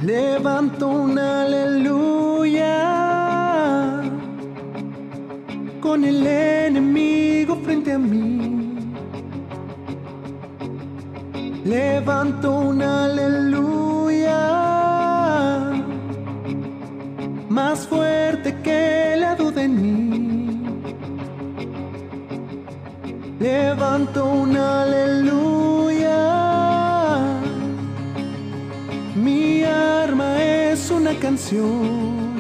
Levanto un aleluya con el enemigo frente a mí. Levanto un aleluya más fuerte que la duda en mí. Levanto un aleluya. Mi arma es una canción.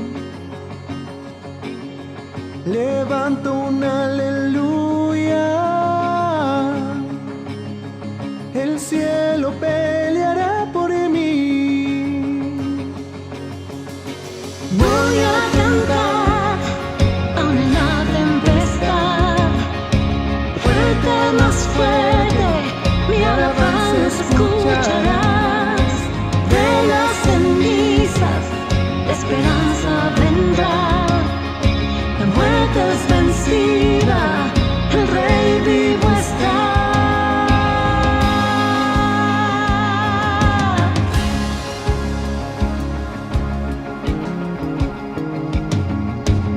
Levanto un aleluya. El cielo peleará por mí. Voy a cantar aún en la tempestad, fuerte, más fuerte, mi alabanza escucharás. De las cenizas, la esperanza vendrá. La muerte es vencida, el Rey vivo está.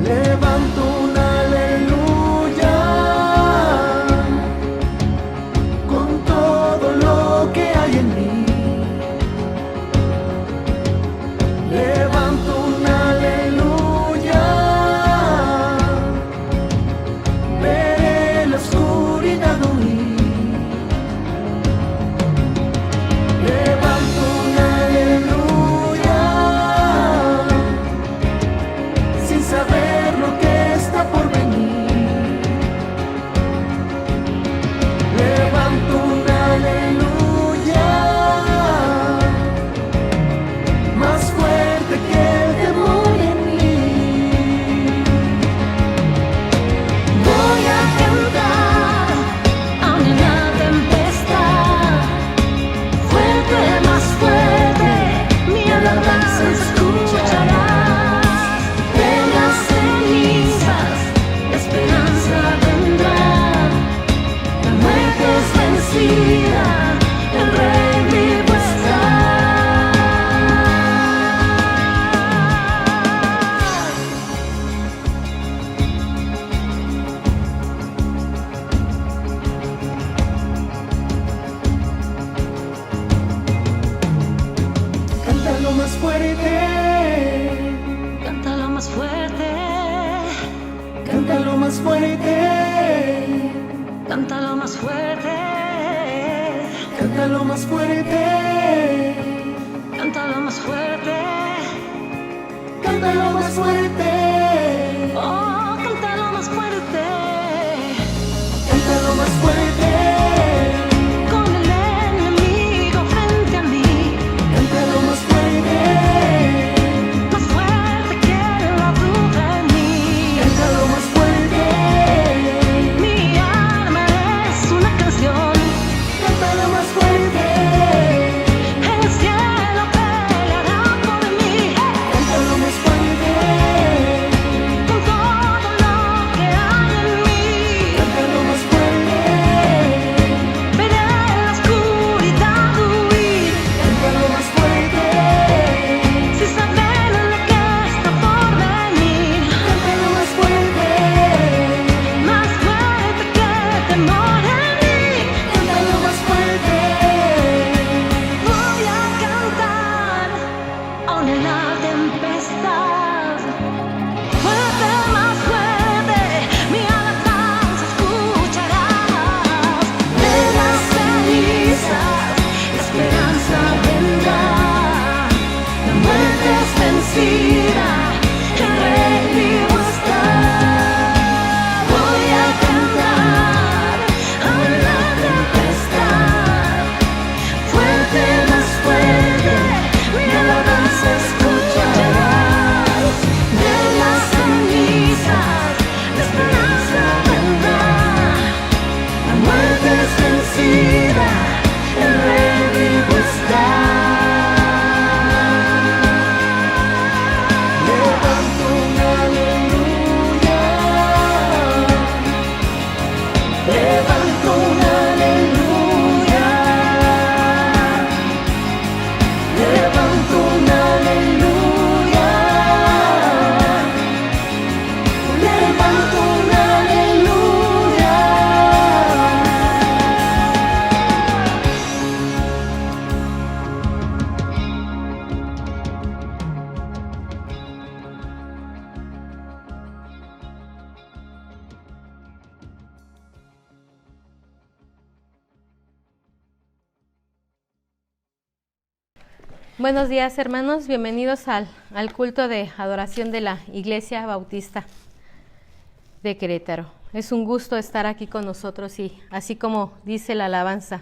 Levanto un aleluya con todo lo que hay en mí. Levanto un aleluya. Veré la oscuridad huir. Levanto un aleluya sin saber lo que está por venir. Levanto un aleluya más fuerte que el temor en mí. Voy a cantar aún en la tempestad, fuerte, más fuerte, mi alabanza escucharás. De las cenizas, la esperanza vendrá. La muerte es vencida, el Rey vivo está. Cántalo más fuerte. Cántalo más fuerte, Cántalo más fuerte. cántalo más fuerte, Cántalo más fuerte. cántalo más fuerte. Cántalo más fuerte. Oh, cántalo más fuerte. Cántalo más fuerte. Con el enemigo frente a mí, Cántalo más fuerte. más fuerte que la duda en mí. Cántalo más fuerte. Mi alma es una canción. Cántalo más fuerte. El cielo peleará por mí. Cántalo más fuerte. Con todo lo que hay en Buenos días, hermanos, bienvenidos al culto de adoración de la Iglesia Bautista de Querétaro. Es un gusto estar aquí con nosotros y así como dice la alabanza,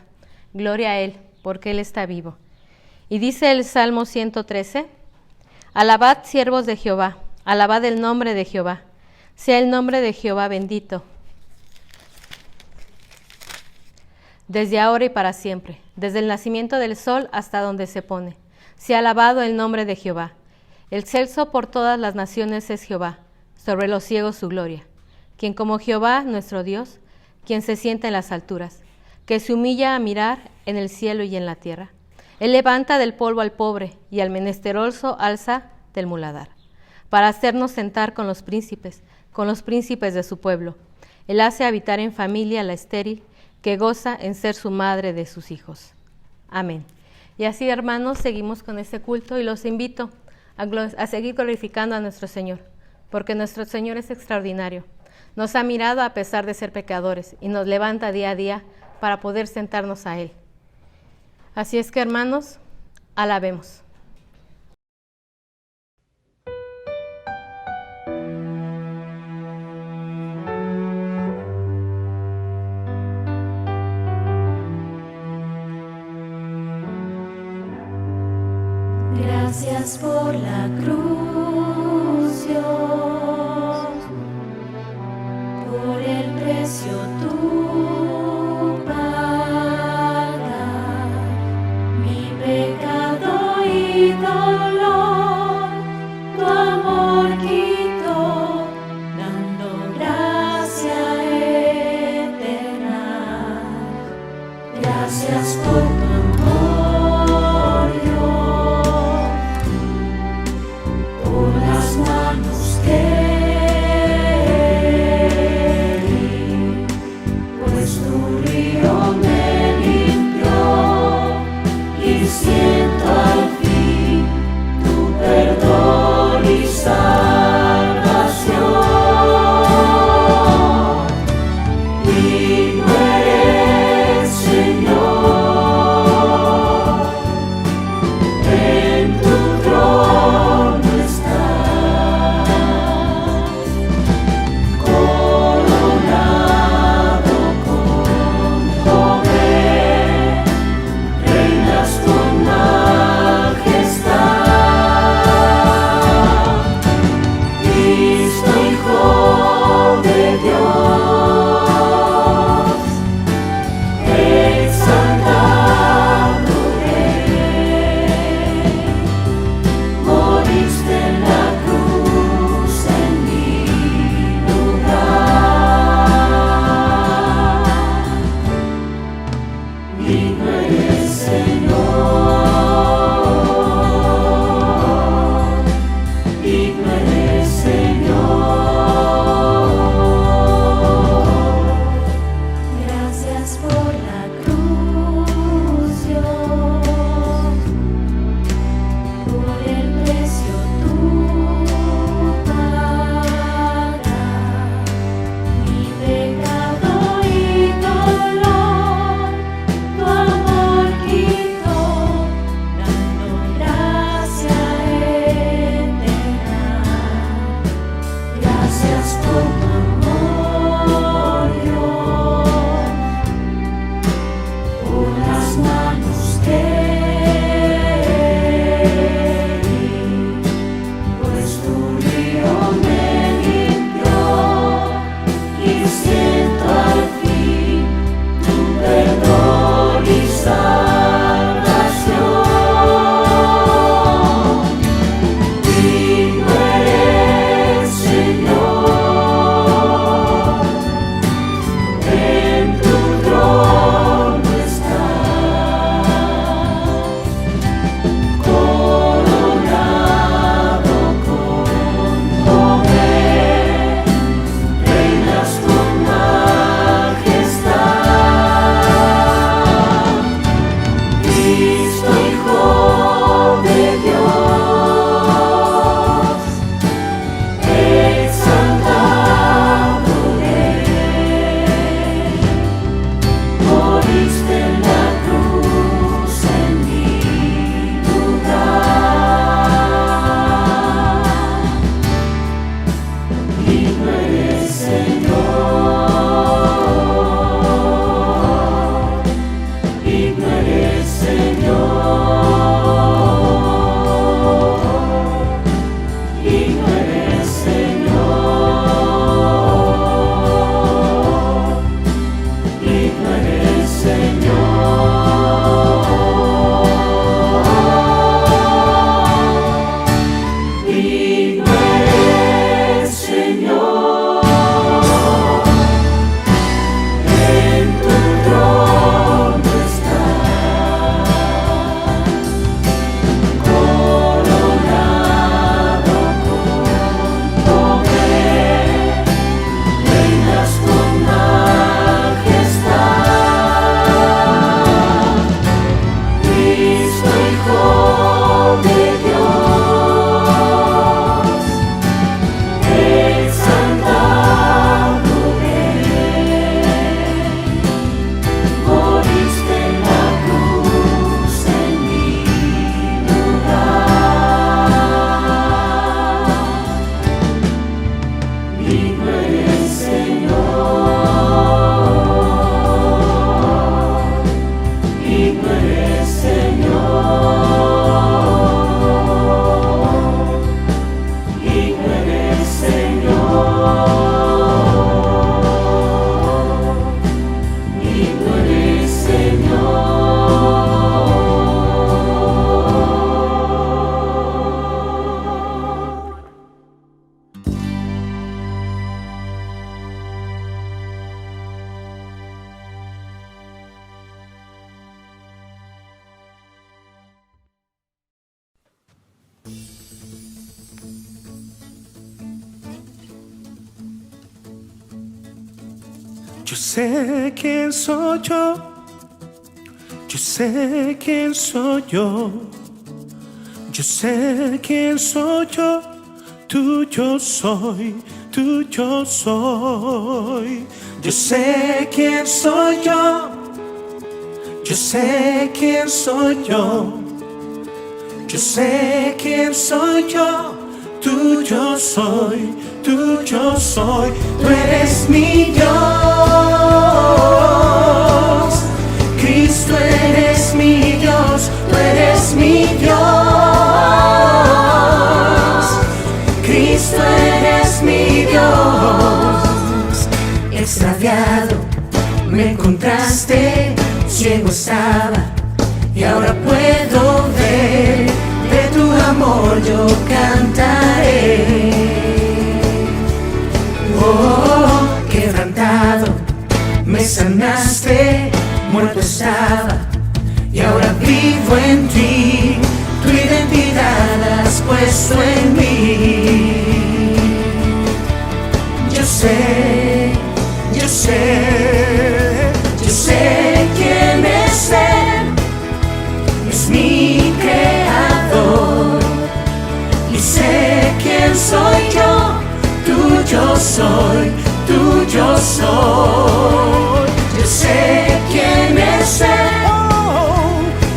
gloria a Él, porque Él está vivo. Y dice el Salmo 113, alabad siervos de Jehová, alabad el nombre de Jehová, sea el nombre de Jehová bendito, desde ahora y para siempre, desde el nacimiento del sol hasta donde se pone. Sea alabado el nombre de Jehová. Excelso por todas las naciones es Jehová, sobre los ciegos su gloria. Quien como Jehová, nuestro Dios, quien se sienta en las alturas, que se humilla a mirar en el cielo y en la tierra. Él levanta del polvo al pobre y al menesteroso alza del muladar, para hacernos sentar con los príncipes de su pueblo. Él hace habitar en familia la estéril, que goza en ser su madre de sus hijos. Amén. Y así, hermanos, seguimos con este culto y los invito a seguir glorificando a nuestro Señor, porque nuestro Señor es extraordinario. Nos ha mirado a pesar de ser pecadores y nos levanta día a día para poder sentarnos a Él. Así es que, hermanos, alabemos. Gracias por la cruz, Dios, por el precio tú pagas, mi pecado y dolor, tu amor quitó, dando gracia eterna. Gracias por tu amor. Por Yo sé quién soy yo. Yo sé quién soy yo. Yo sé quién soy yo. Tuyo soy, tuyo soy. Yo sé quién soy yo. Yo sé quién soy yo. Yo sé quién soy yo. Tuyo soy, tuyo soy. Tú eres mi Dios. Cristo, eres mi Dios. Tú eres mi Dios. Cristo, eres mi Dios. Extraviado me encontraste, ciego estaba y ahora puedo ver. De tu amor yo cantaré. Oh, quebrantado me sanaste, muerto estaba y ahora vivo en ti. Tu identidad has puesto en mí. Yo sé, yo sé, yo sé quién es Él. Es mi creador y sé quién soy yo. Tuyo soy, tuyo soy. Yo sé quién es Él.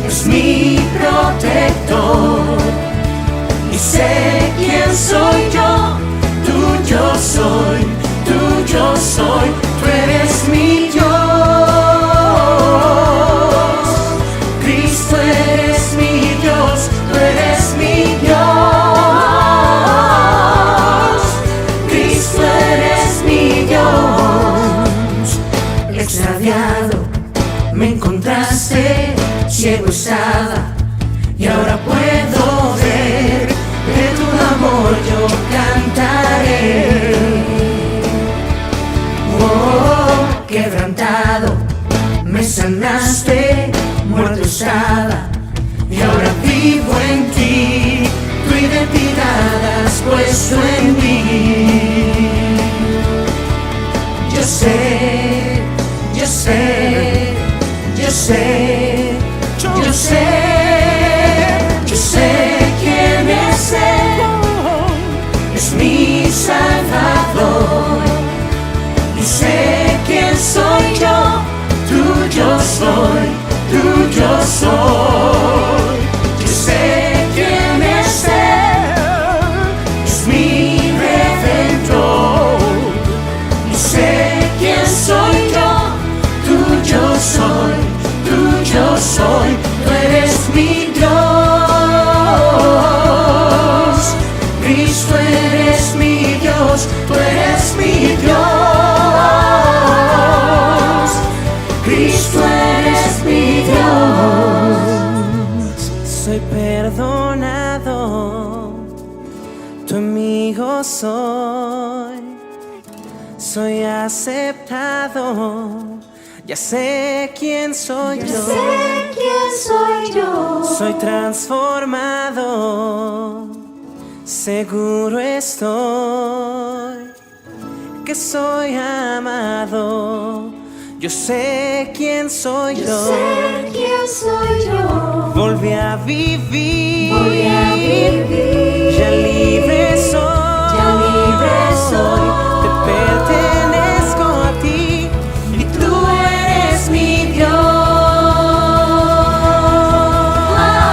Es mi protector y sé quién soy yo. Tuyo soy, tuyo soy. Tú eres mi Dios. Cristo, eres mi Dios. Tú eres mi Dios. Cristo, eres mi Dios. Extraviado me encontraste, ciego estaba y ahora puedo ver. De tu amor yo cantaré. Oh, quebrantado me sanaste, muerto estaba y ahora vivo en ti. Tu identidad has puesto en mí. Yo sé, yo sé, yo sé, yo sé, yo sé quién es Él. Es mi Salvador y sé quién soy yo. Tuyo soy, tuyo soy. Yo sé quién es Él. Es mi Redentor y sé quién soy yo. Tuyo soy, tuyo soy. Tú eres mi Dios. Cristo, eres mi Dios. Tú eres mi Dios. Cristo, eres mi Dios. Soy perdonado, tu amigo soy. Soy aceptado, ya sé quién soy yo. Sé quién soy yo. Soy transformado, seguro estoy que soy amado. Yo sé quién soy Yo yo. sé quién soy yo. Volví a vivir, Voy a vivir. ya libre soy, Ya libre soy. te pertenezco a ti y tú eres mi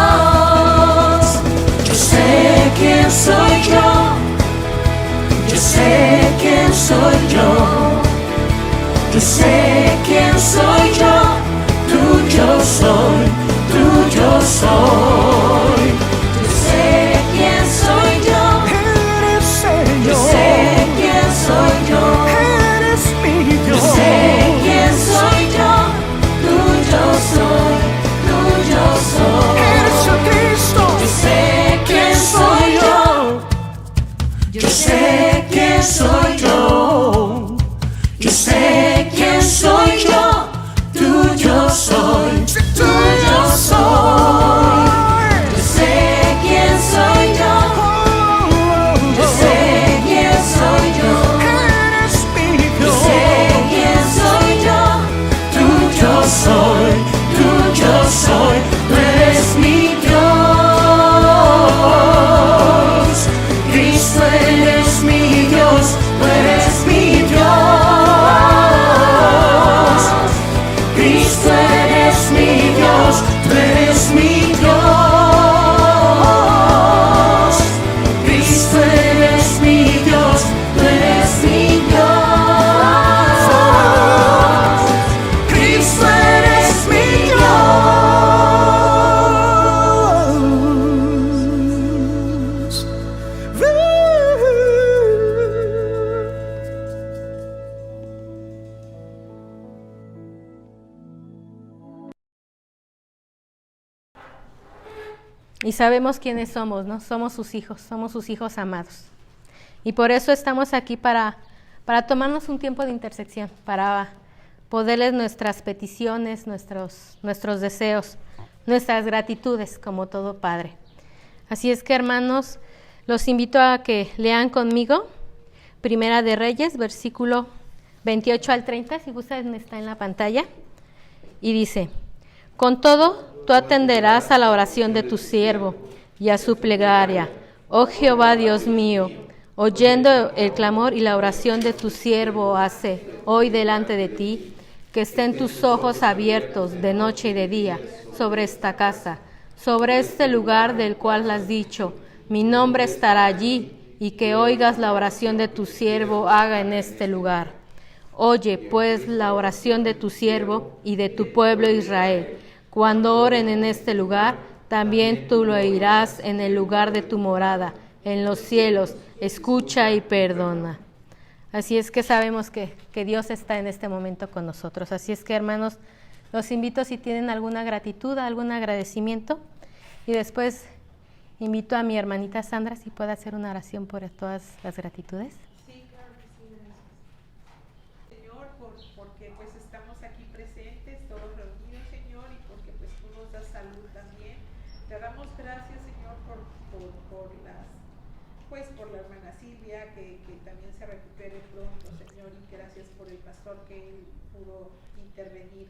Dios. Yo sé quién soy yo. Yo sé quién soy yo. Yo sé quién soy yo. Tuyo soy, tuyo soy. Yo sé quién soy yo. Yo sé quién soy yo. Yo sé quién soy yo. Tuyo soy, tuyo soy. Yo sé quién soy yo. Yo sé quién soy yo. Yo sé quién soy yo. Tuyo soy, tuyo soy. Yo sé quién soy yo. Yo sé quién soy yo. Yo sé quién soy y sabemos quiénes somos, ¿no? Somos sus hijos amados. Y por eso estamos aquí para tomarnos un tiempo de intersección, para poderles nuestras peticiones, nuestros deseos, nuestras gratitudes, como todo padre. Así es que, hermanos, los invito a que lean conmigo Primera de Reyes, versículo 28 al 30, si gustan está en la pantalla, y dice: con todo, tú atenderás a la oración de tu siervo y a su plegaria, oh Jehová Dios mío, oyendo el clamor y la oración de tu siervo hace hoy delante de ti, que estén tus ojos abiertos de noche y de día sobre esta casa, sobre este lugar del cual has dicho, mi nombre estará allí, y que oigas la oración de tu siervo haga en este lugar. Oye, pues, la oración de tu siervo y de tu pueblo Israel. Cuando oren en este lugar, también tú lo oirás en el lugar de tu morada, en los cielos. Escucha y perdona. Así es que sabemos que Dios está en este momento con nosotros. Así es que, hermanos, los invito si tienen alguna gratitud, algún agradecimiento. Y después invito a mi hermanita Sandra si puede hacer una oración por todas las gratitudes. Sí, claro que sí, gracias. Señor, porque pues estamos aquí presentes, todos reunidos, Señor, y porque pues tú nos das salud también. Te damos gracias, Señor, por la hermana Silvia, que también se recupere pronto, Señor, y gracias por el pastor que él pudo intervenir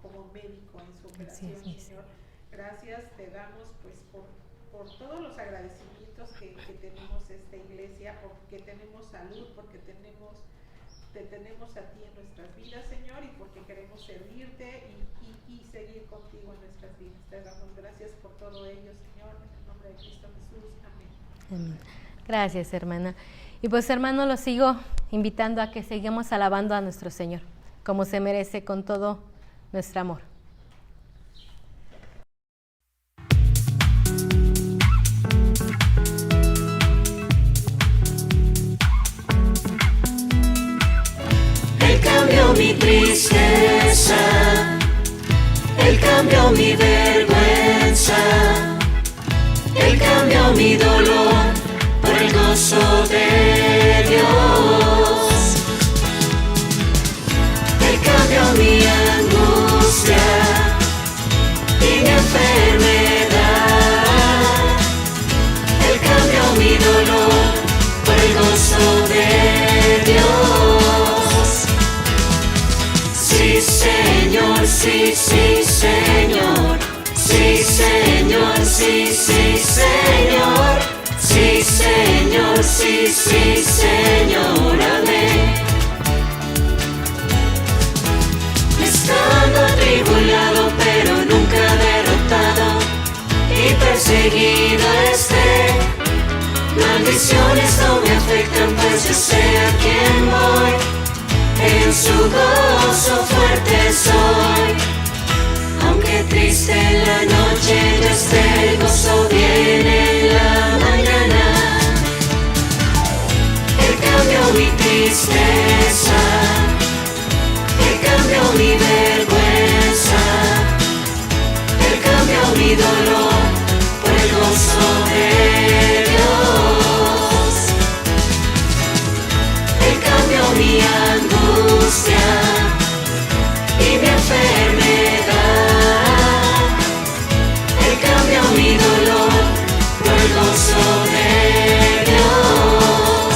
como médico en su operación, sí, Señor. Gracias te damos pues por todos los agradecimientos que tenemos esta iglesia, porque tenemos salud, porque te tenemos a ti en nuestras vidas, Señor, y porque queremos servirte y seguir contigo en nuestras vidas. Te damos gracias por todo ello, Señor, en el nombre de Cristo Jesús. Amén. Amén. Gracias, hermana. Y pues, hermano, los sigo invitando a que sigamos alabando a nuestro Señor, como se merece, con todo nuestro amor. Él cambió mi tristeza, Él cambió mi vergüenza, Él cambió mi dolor por el gozo de Dios. Él cambió mi angustia y mi enfermedad, Él cambió mi dolor por el gozo de Dios. Sí, Señor, sí, sí, Señor. Sí, Señor, sí, sí, Señor. Sí, Señor, sí, sí, Señor. Amén. Estando atribulado, pero nunca derrotado, y perseguido esté, maldiciones no me afectan, pues yo sé a quién voy. En su gozo fuerte soy. Aunque triste en la noche yo esté, el gozo viene en la mañana. Él cambió mi tristeza, Él cambió mi vergüenza, Él cambió mi dolor por el gozo de Dios. Él cambió mi angustia y mi enfermedad, Él cambió mi dolor por el gozo de Dios.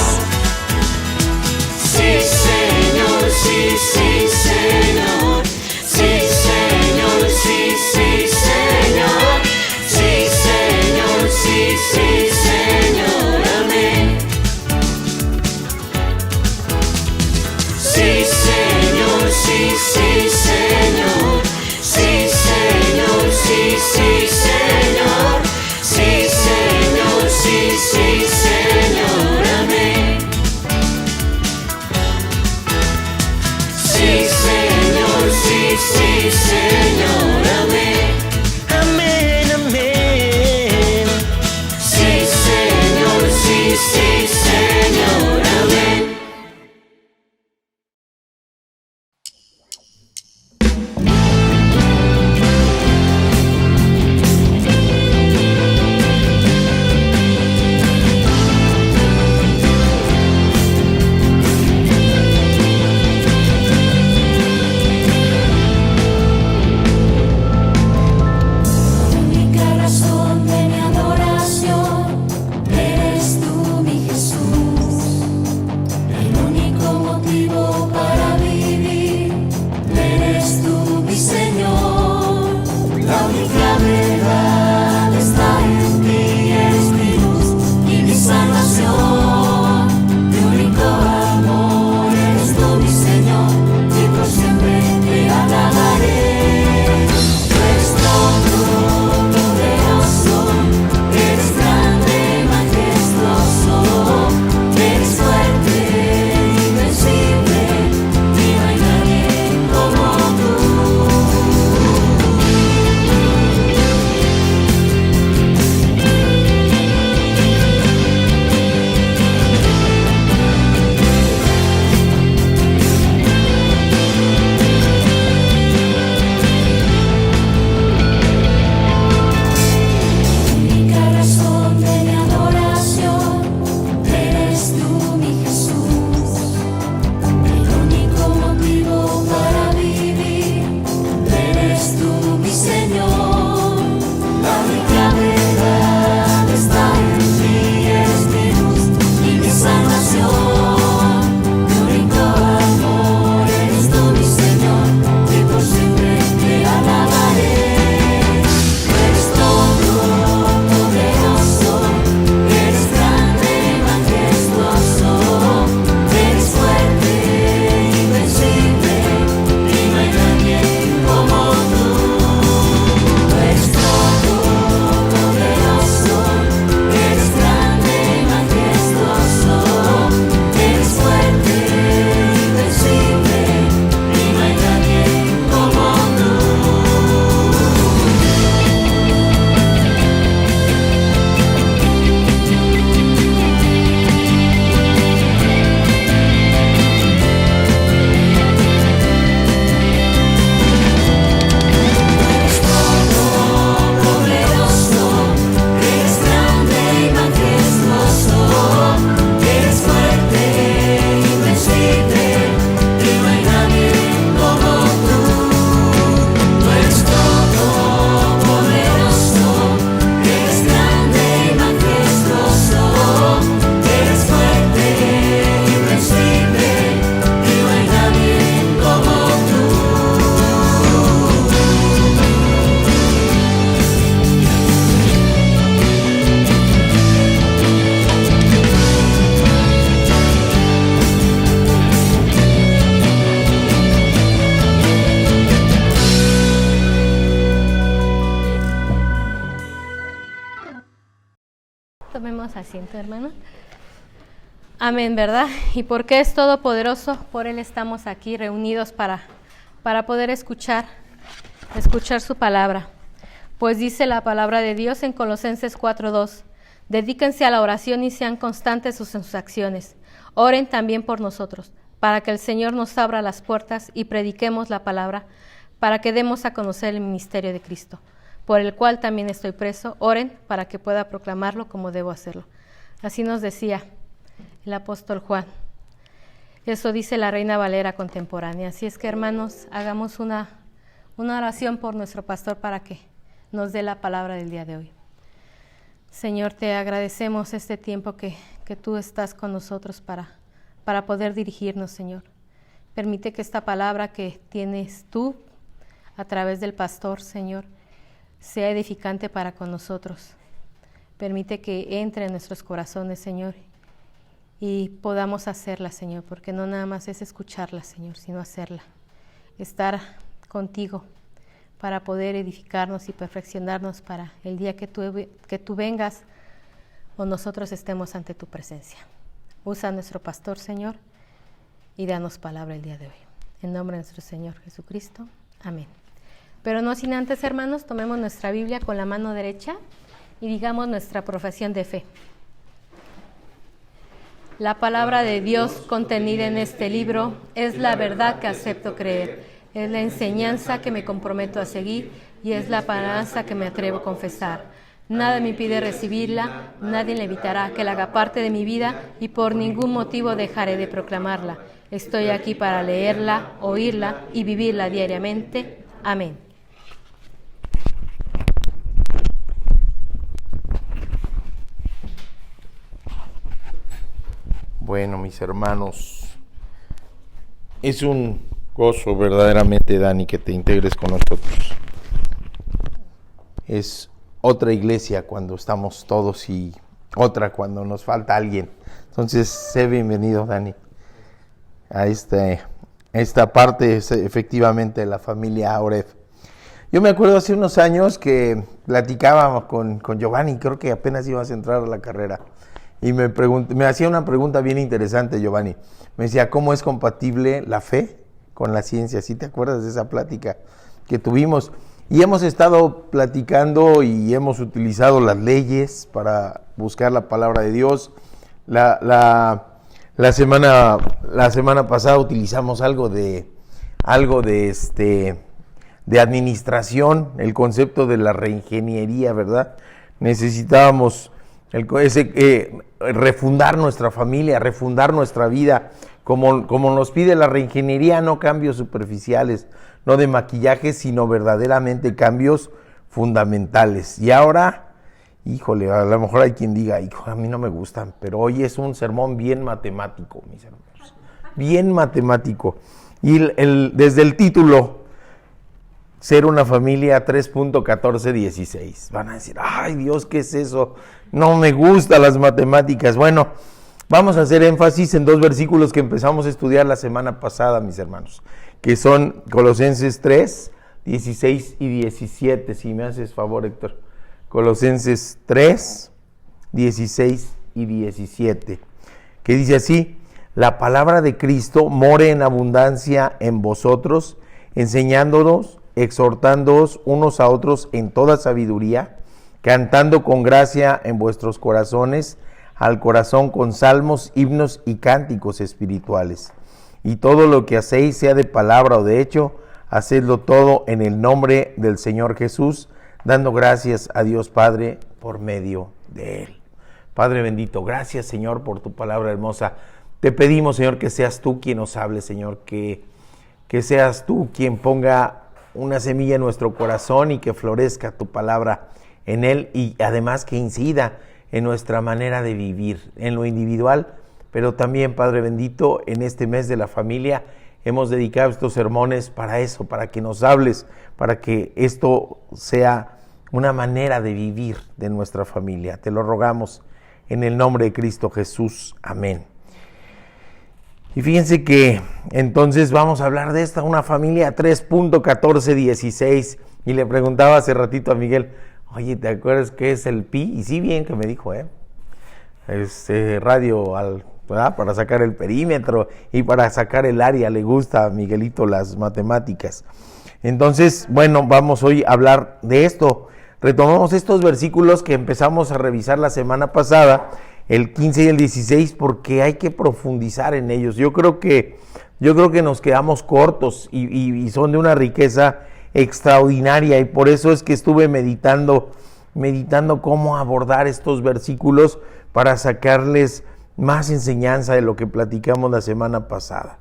Sí, Señor, sí, sí, Señor. Sí, Señor, sí, sí, Señor. Sí, Señor, sí, sí, Señor. Amén. Sí, Señor, sí, sí, Señor. Sí, Señor, sí, sí, Señor. Sí, Señor, sí, sí, Señor. Amén. Sí, Señor, sí, sí, Señor. Amén. Amén, amén. Sí, Señor, sí, sí, Señor. Amén. asiento, hermano. Amén, ¿verdad? Y porque es todopoderoso, por Él estamos aquí reunidos para poder escuchar su palabra. Pues dice la palabra de Dios en Colosenses 4:2, dedíquense a la oración y sean constantes en sus acciones. Oren también por nosotros, para que el Señor nos abra las puertas y prediquemos la palabra, para que demos a conocer el ministerio de Cristo, por el cual también estoy preso. Oren para que pueda proclamarlo como debo hacerlo. Así nos decía el apóstol Juan. Eso dice la Reina Valera contemporánea. Así es que, hermanos, hagamos una oración por nuestro pastor para que nos dé la palabra del día de hoy. Señor, te agradecemos este tiempo que tú estás con nosotros para poder dirigirnos, Señor. Permite que esta palabra que tienes tú a través del pastor, Señor, sea edificante para con nosotros. Permite que entre en nuestros corazones, Señor, y podamos hacerla, Señor, porque no nada más es escucharla, Señor, sino hacerla. Estar contigo para poder edificarnos y perfeccionarnos para el día que tú vengas o nosotros estemos ante tu presencia. Usa a nuestro pastor, Señor, y danos palabra el día de hoy. En nombre de nuestro Señor Jesucristo. Amén. Pero no sin antes, hermanos, tomemos nuestra Biblia con la mano derecha y digamos nuestra profesión de fe. La palabra de Dios contenida en este libro es la verdad que acepto creer, es la enseñanza que me comprometo a seguir y es la palabra que me atrevo a confesar. Nada me impide recibirla, nadie le evitará que la haga parte de mi vida y por ningún motivo dejaré de proclamarla. Estoy aquí para leerla, oírla y vivirla diariamente. Amén. Bueno, mis hermanos, es un gozo verdaderamente, Dani, que te integres con nosotros. Es otra iglesia cuando estamos todos y otra cuando nos falta alguien. Entonces, sé bienvenido, Dani, a esta parte efectivamente de la familia Oref. Yo me acuerdo hace unos años que platicábamos con Giovanni, creo que apenas ibas a entrar a la carrera. Y me hacía una pregunta bien interesante, Giovanni. Me decía, ¿cómo es compatible la fe con la ciencia? ¿Sí te acuerdas de esa plática que tuvimos? Y hemos estado platicando y hemos utilizado las leyes para buscar la palabra de Dios. La semana pasada utilizamos algo de administración, el concepto de la reingeniería, ¿verdad? Necesitábamos refundar nuestra familia, refundar nuestra vida, como nos pide la reingeniería, no cambios superficiales, no de maquillaje, sino verdaderamente cambios fundamentales. Y ahora, híjole, a lo mejor hay quien diga, hijo, a mí no me gustan, pero hoy es un sermón bien matemático, mis hermanos, bien matemático. Y desde el título, ser una familia 3.1416. Van a decir, ay Dios, ¿qué es eso? No me gustan las matemáticas. Bueno, vamos a hacer énfasis en dos versículos que empezamos a estudiar la semana pasada, mis hermanos, que son Colosenses 3, 16 y 17. Si me haces favor, Héctor. Colosenses 3, 16 y 17. Que dice así: la palabra de Cristo more en abundancia en vosotros, enseñándonos, exhortándoos unos a otros en toda sabiduría, cantando con gracia en vuestros corazones al corazón con salmos, himnos y cánticos espirituales. Y todo lo que hacéis, sea de palabra o de hecho, hacedlo todo en el nombre del Señor Jesús, dando gracias a Dios Padre por medio de Él. Padre bendito, gracias, Señor, por tu palabra hermosa. Te pedimos, Señor, que seas tú quien nos hable, Señor, que seas tú quien ponga una semilla en nuestro corazón y que florezca tu palabra en él, y además que incida en nuestra manera de vivir, en lo individual, pero también, Padre bendito, en este mes de la familia hemos dedicado estos sermones para eso, para que nos hables, para que esto sea una manera de vivir de nuestra familia. Te lo rogamos en el nombre de Cristo Jesús. Amén. Y fíjense que entonces vamos a hablar de una familia 3.1416. Y le preguntaba hace ratito a Miguel, oye, ¿te acuerdas qué es el pi? Y sí, bien que me dijo, radio ¿verdad? Para sacar el perímetro y para sacar el área. Le gusta a Miguelito las matemáticas. Entonces, bueno, vamos hoy a hablar de esto. Retomamos estos versículos que empezamos a revisar la semana pasada, el 15 y el 16, porque hay que profundizar en ellos. Yo creo que nos quedamos cortos y son de una riqueza extraordinaria, y por eso es que estuve meditando cómo abordar estos versículos para sacarles más enseñanza de lo que platicamos la semana pasada.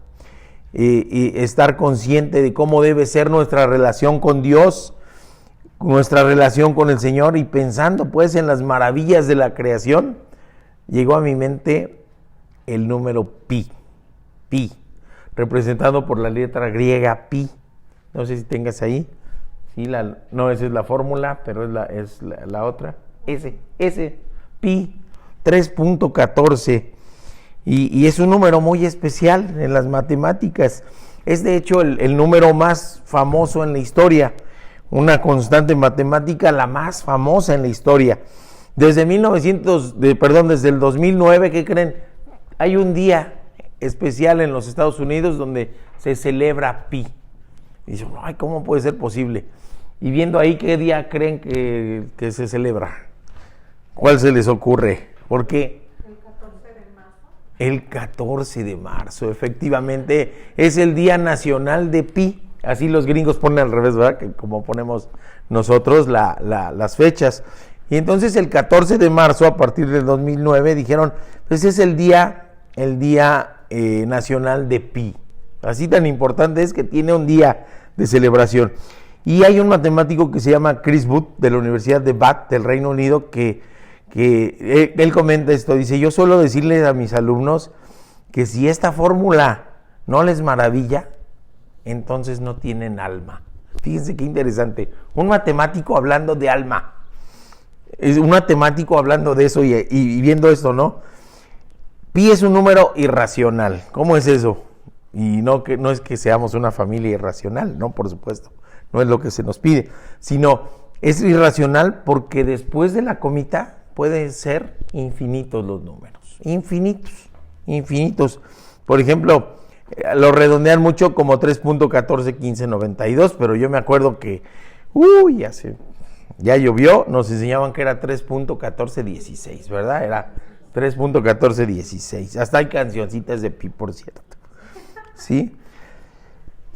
Y estar consciente de cómo debe ser nuestra relación con Dios, nuestra relación con el Señor, y pensando pues en las maravillas de la creación, llegó a mi mente el número pi, representado por la letra griega pi. No sé si tengas ahí. Sí, no, esa es la fórmula, pero es la otra. S, pi, 3.14. Y es un número muy especial en las matemáticas. Es de hecho el número más famoso en la historia. Una constante matemática, la más famosa en la historia. Desde el 2009, ¿qué creen? Hay un día especial en los Estados Unidos donde se celebra pi. Y dicen, ay, ¿cómo puede ser posible? Y viendo ahí qué día creen que se celebra. ¿Cuál se les ocurre? ¿Por qué? El 14 de marzo, efectivamente, es el Día Nacional de Pi. Así los gringos ponen al revés, ¿verdad? Que como ponemos nosotros las fechas. Y entonces el 14 de marzo, a partir del 2009, dijeron, pues es el Día Nacional de Pi. Así tan importante es que tiene un día de celebración. Y hay un matemático que se llama Chris Booth, de la Universidad de Bath, del Reino Unido, que él comenta esto, dice, yo suelo decirles a mis alumnos que si esta fórmula no les maravilla, entonces no tienen alma. Fíjense qué interesante, un matemático hablando de alma, es un matemático hablando de eso y viendo esto, ¿no? Pi es un número irracional. ¿Cómo es eso? Y no es que seamos una familia irracional, no, por supuesto, no es lo que se nos pide, sino es irracional porque después de la comita pueden ser infinitos los números, infinitos. Por ejemplo, lo redondean mucho como 3.141592, pero yo me acuerdo que, ya llovió, nos enseñaban que era 3.1416, ¿verdad? Era 3.1416. Hasta hay cancioncitas de pi, por cierto. ¿Sí?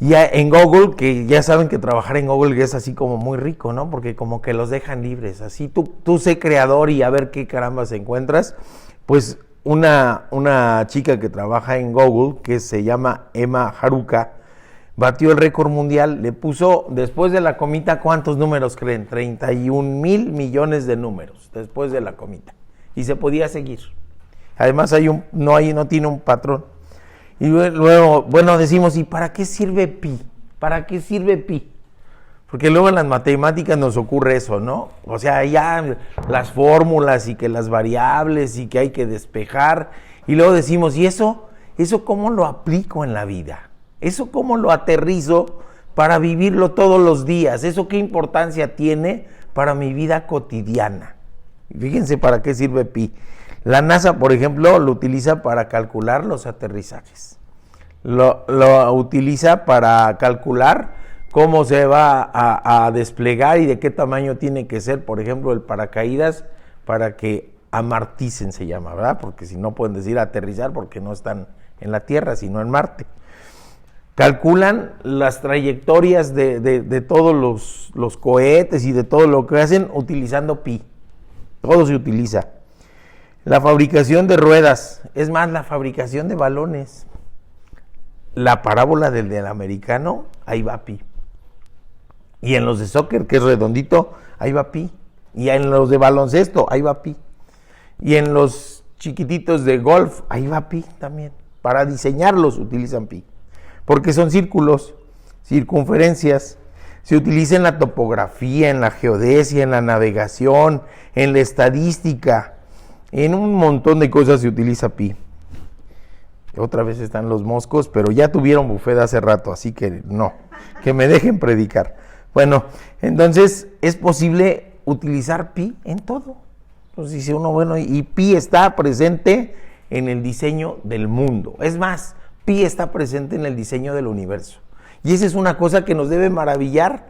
Y en Google, que ya saben que trabajar en Google es así como muy rico, ¿no? Porque como que los dejan libres, así tú sé creador y a ver qué carambas encuentras. Pues una chica que trabaja en Google, que se llama Emma Haruka, batió el récord mundial, le puso después de la comita, ¿cuántos números creen? 31,000 millones de números después de la comita. Y se podía seguir. Además no tiene un patrón. Y luego, bueno, decimos, ¿y para qué sirve pi? ¿Para qué sirve pi? Porque luego en las matemáticas nos ocurre eso, ¿no? O sea, ya las fórmulas y que las variables y que hay que despejar. Y luego decimos, ¿y eso cómo lo aplico en la vida? ¿Eso cómo lo aterrizo para vivirlo todos los días? ¿Eso qué importancia tiene para mi vida cotidiana? Fíjense para qué sirve pi. La NASA, por ejemplo, lo utiliza para calcular los aterrizajes. Lo utiliza para calcular cómo se va a desplegar y de qué tamaño tiene que ser, por ejemplo, el paracaídas para que amarticen, se llama, ¿verdad? Porque si no pueden decir aterrizar porque no están en la Tierra, sino en Marte. Calculan las trayectorias de todos los cohetes y de todo lo que hacen utilizando pi. Todo se utiliza. La fabricación de ruedas, es más, la fabricación de balones. La parábola del americano, ahí va pi. Y en los de soccer, que es redondito, ahí va pi. Y en los de baloncesto, ahí va pi. Y en los chiquititos de golf, ahí va pi también. Para diseñarlos utilizan pi. Porque son círculos, circunferencias. Se utiliza en la topografía, en la geodesia, en la navegación, en la estadística. En un montón de cosas se utiliza pi. Otra vez están los moscos, pero ya tuvieron buffet hace rato, así que no, que me dejen predicar. Bueno, entonces es posible utilizar pi en todo. Entonces dice uno, bueno, y pi está presente en el diseño del mundo. Es más, pi está presente en el diseño del universo. Y esa es una cosa que nos debe maravillar,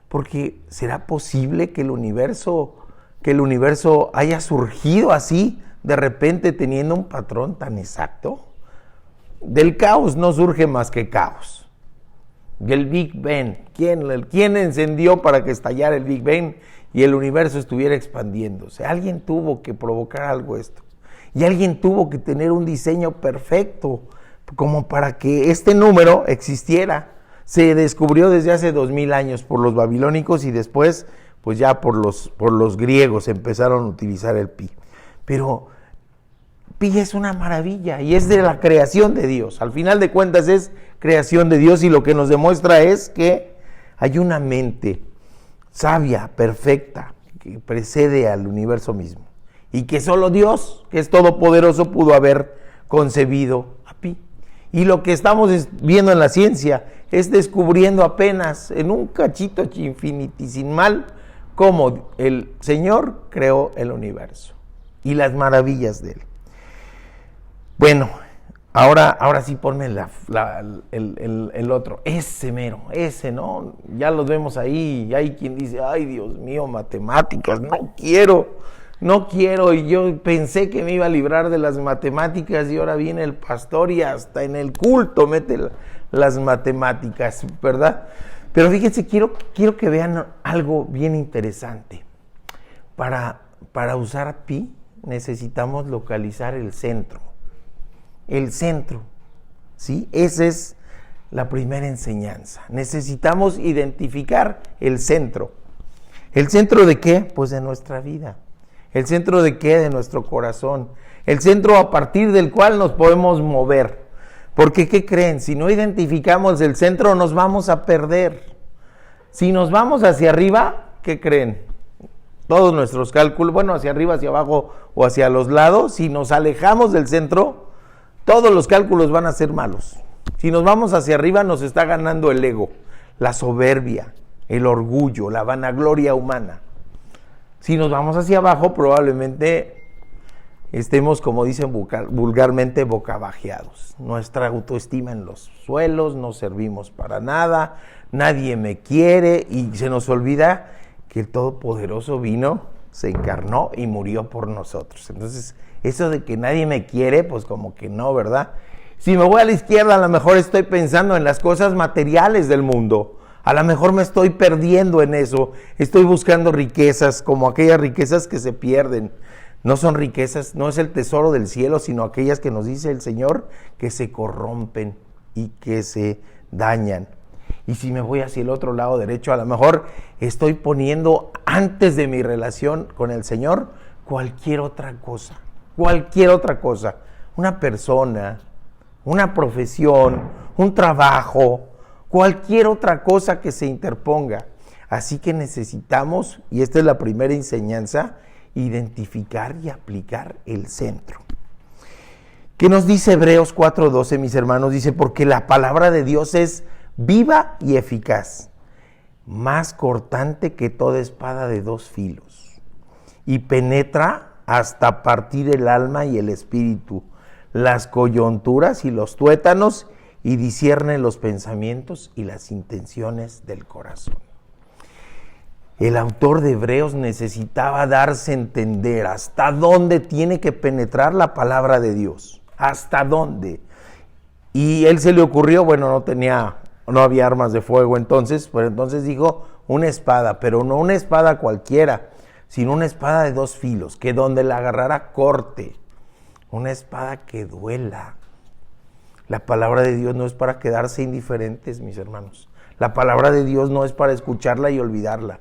porque ¿será posible que el universo haya surgido así, de repente teniendo un patrón tan exacto? Del caos no surge más que caos. Del Big Bang, ¿quién encendió para que estallara el Big Bang y el universo estuviera expandiéndose? Alguien tuvo que provocar algo esto. Y alguien tuvo que tener un diseño perfecto como para que este número existiera. Se descubrió desde hace 2000 años por los babilónicos y después pues ya por los griegos empezaron a utilizar el pi. Pero pi es una maravilla y es de la creación de Dios. Al final de cuentas es creación de Dios y lo que nos demuestra es que hay una mente sabia, perfecta, que precede al universo mismo. Y que solo Dios, que es todopoderoso, pudo haber concebido a pi. Y lo que estamos viendo en la ciencia es descubriendo apenas en un cachito infinitesimal cómo el Señor creó el universo y las maravillas de él. Bueno, ahora sí ponme el otro, ese mero, ese, ¿no? Ya los vemos ahí y hay quien dice, ay Dios mío, matemáticas, no quiero, y yo pensé que me iba a librar de las matemáticas y ahora viene el pastor y hasta en el culto mete las matemáticas, ¿verdad? Pero fíjense, quiero que vean algo bien interesante. Para usar pi necesitamos localizar el centro, ¿sí? Esa es la primera enseñanza. Necesitamos identificar el centro. ¿El centro de qué? Pues de nuestra vida. ¿El centro de qué? De nuestro corazón. El centro a partir del cual nos podemos mover. Porque, ¿qué creen? Si no identificamos el centro, nos vamos a perder. Si nos vamos hacia arriba, ¿qué creen? Todos nuestros cálculos, bueno, hacia arriba, hacia abajo o hacia los lados, si nos alejamos del centro, todos los cálculos van a ser malos. Si nos vamos hacia arriba, nos está ganando el ego, la soberbia, el orgullo, la vanagloria humana. Si nos vamos hacia abajo, probablemente estemos, como dicen vulgarmente, bocabajeados. Nuestra autoestima en los suelos, no servimos para nada, nadie me quiere y se nos olvida que el Todopoderoso vino, se encarnó y murió por nosotros. Entonces, eso de que nadie me quiere, pues como que no, ¿verdad? Si me voy a la izquierda, a lo mejor estoy pensando en las cosas materiales del mundo. A lo mejor me estoy perdiendo en eso, estoy buscando riquezas, como aquellas riquezas que se pierden. No son riquezas, no es el tesoro del cielo, sino aquellas que nos dice el Señor, que se corrompen y que se dañan. Y si me voy hacia el otro lado derecho, a lo mejor estoy poniendo antes de mi relación con el Señor cualquier otra cosa, una persona, una profesión, un trabajo, cualquier otra cosa que se interponga. Así que necesitamos, y esta es la primera enseñanza, identificar y aplicar el centro. ¿Qué nos dice Hebreos 4:12, mis hermanos? Dice, porque la palabra de Dios es viva y eficaz, más cortante que toda espada de dos filos, y penetra hasta partir el alma y el espíritu, las coyunturas y los tuétanos, y discierne los pensamientos y las intenciones del corazón. El autor de Hebreos necesitaba darse a entender hasta dónde tiene que penetrar la palabra de Dios, hasta dónde. Y él se le ocurrió, bueno, no había armas de fuego entonces, pero entonces dijo una espada, pero no una espada cualquiera, sino una espada de dos filos, que donde la agarrara corte, una espada que duela. La palabra de Dios no es para quedarse indiferentes, mis hermanos. La palabra de Dios no es para escucharla y olvidarla.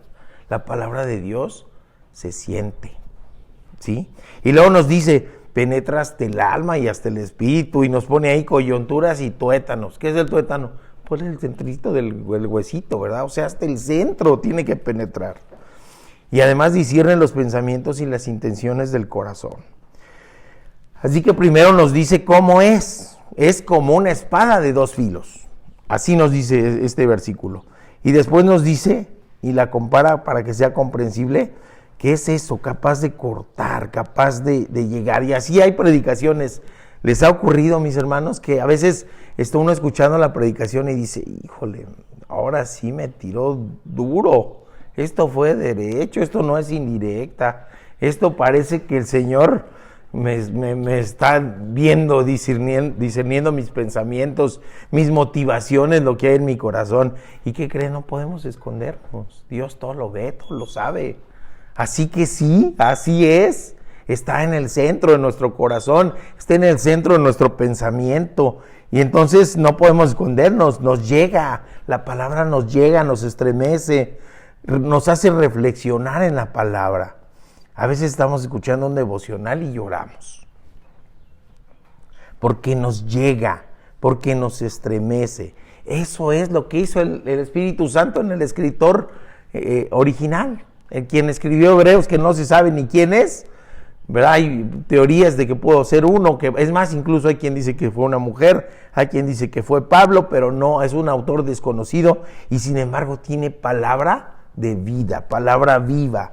La palabra de Dios se siente, ¿sí? Y luego nos dice, penetra hasta el alma y hasta el espíritu, y nos pone ahí coyunturas y tuétanos. ¿Qué es el tuétano? Pues el centrito del huesito, ¿verdad? O sea, hasta el centro tiene que penetrar. Y además discierne los pensamientos y las intenciones del corazón. Así que primero nos dice cómo es. Es como una espada de dos filos. Así nos dice este versículo. Y después nos dice, y la compara para que sea comprensible, que es eso, capaz de cortar, capaz de llegar. Y así hay predicaciones. ¿Les ha ocurrido, mis hermanos, que a veces está uno escuchando la predicación y dice, híjole, ahora sí me tiró duro, esto fue derecho, esto no es indirecta, esto parece que el Señor me está viendo, discerniendo mis pensamientos, mis motivaciones, lo que hay en mi corazón? ¿Y qué creen? No podemos escondernos, Dios todo lo ve, todo lo sabe. Así que sí, así es. Está en el centro de nuestro corazón, está en el centro de nuestro pensamiento. Y entonces no podemos escondernos, nos llega, la palabra nos llega, nos estremece, nos hace reflexionar en la palabra. A veces estamos escuchando un devocional y lloramos. Porque nos llega, porque nos estremece. Eso es lo que hizo el Espíritu Santo en el escritor original. El quien escribió Hebreos, que no se sabe ni quién es, ¿verdad? Hay teorías de que pudo ser uno, que es más, incluso hay quien dice que fue una mujer, hay quien dice que fue Pablo, pero no, es un autor desconocido y sin embargo tiene palabra de vida, palabra viva.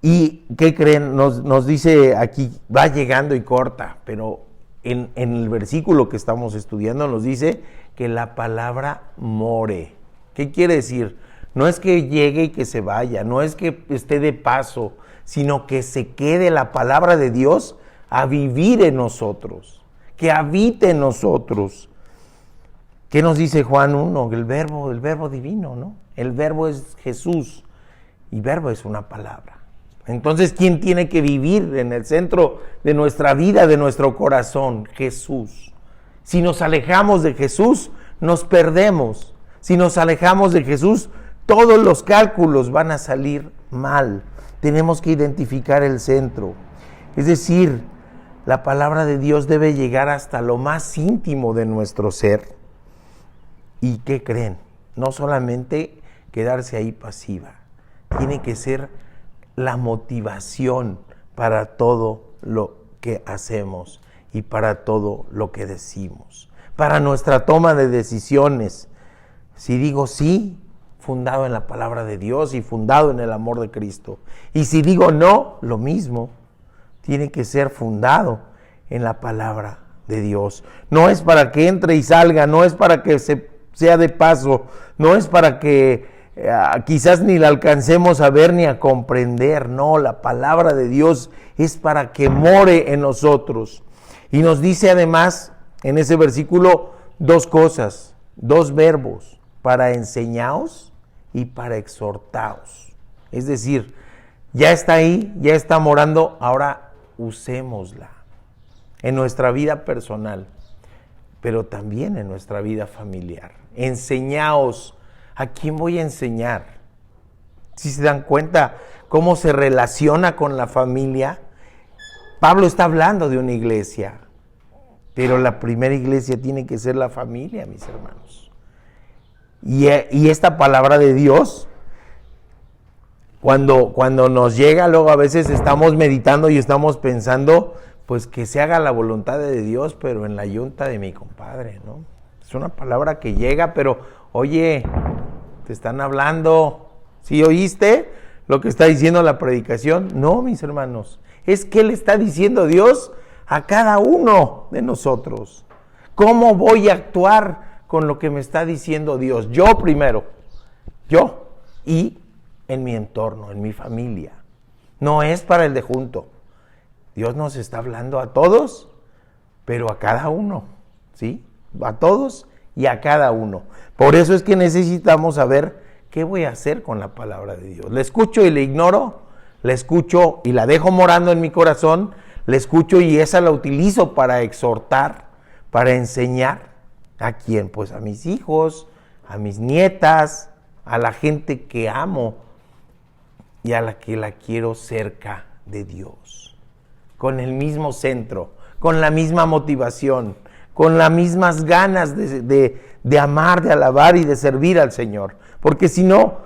¿Y qué creen? Nos dice aquí, va llegando y corta, pero en el versículo que estamos estudiando nos dice que la palabra more. ¿Qué quiere decir? No es que llegue y que se vaya, no es que esté de paso, sino que se quede la palabra de Dios a vivir en nosotros, que habite en nosotros. ¿Qué nos dice Juan 1? El verbo divino, ¿no? El verbo es Jesús y verbo es una palabra. Entonces, ¿quién tiene que vivir en el centro de nuestra vida, de nuestro corazón? Jesús. Si nos alejamos de Jesús, nos perdemos. Si nos alejamos de Jesús, todos los cálculos van a salir mal. Tenemos que identificar el centro. Es decir, la palabra de Dios debe llegar hasta lo más íntimo de nuestro ser. ¿Y qué creen? No solamente quedarse ahí pasiva. Tiene que ser la motivación para todo lo que hacemos y para todo lo que decimos. Para nuestra toma de decisiones. Si digo sí, fundado en la palabra de Dios y fundado en el amor de Cristo. Y si digo no, lo mismo. Tiene que ser fundado en la palabra de Dios. No es para que entre y salga, no es para que sea de paso, no es para que quizás ni la alcancemos a ver ni a comprender. No, la palabra de Dios es para que more en nosotros. Y nos dice además en ese versículo dos cosas, dos verbos: para enseñaos y para exhortaos. Es decir, ya está ahí, ya está morando, ahora usémosla en nuestra vida personal, pero también en nuestra vida familiar. Enseñaos. ¿A quién voy a enseñar? Si se dan cuenta cómo se relaciona con la familia, Pablo está hablando de una iglesia, pero la primera iglesia tiene que ser la familia, mis hermanos. Y esta palabra de Dios, cuando nos llega, luego a veces estamos meditando y estamos pensando, pues que se haga la voluntad de Dios, pero en la yunta de mi compadre, ¿no? Es una palabra que llega, pero oye, te están hablando. ¿Sí oíste lo que está diciendo la predicación? No, mis hermanos, es que le está diciendo Dios a cada uno de nosotros. ¿Cómo voy a actuar con lo que me está diciendo Dios? Yo primero, yo, y en mi entorno, en mi familia. No es para el de junto. Dios nos está hablando a todos, pero a cada uno, ¿sí? A todos y a cada uno. Por eso es que necesitamos saber qué voy a hacer con la palabra de Dios. ¿La escucho y la ignoro? ¿La escucho y la dejo morando en mi corazón? ¿La escucho y esa la utilizo para exhortar, para enseñar? ¿A quién? Pues a mis hijos, a mis nietas, a la gente que amo y a la que la quiero cerca de Dios. Con el mismo centro, con la misma motivación, con las mismas ganas de amar, de alabar y de servir al Señor. Porque si no,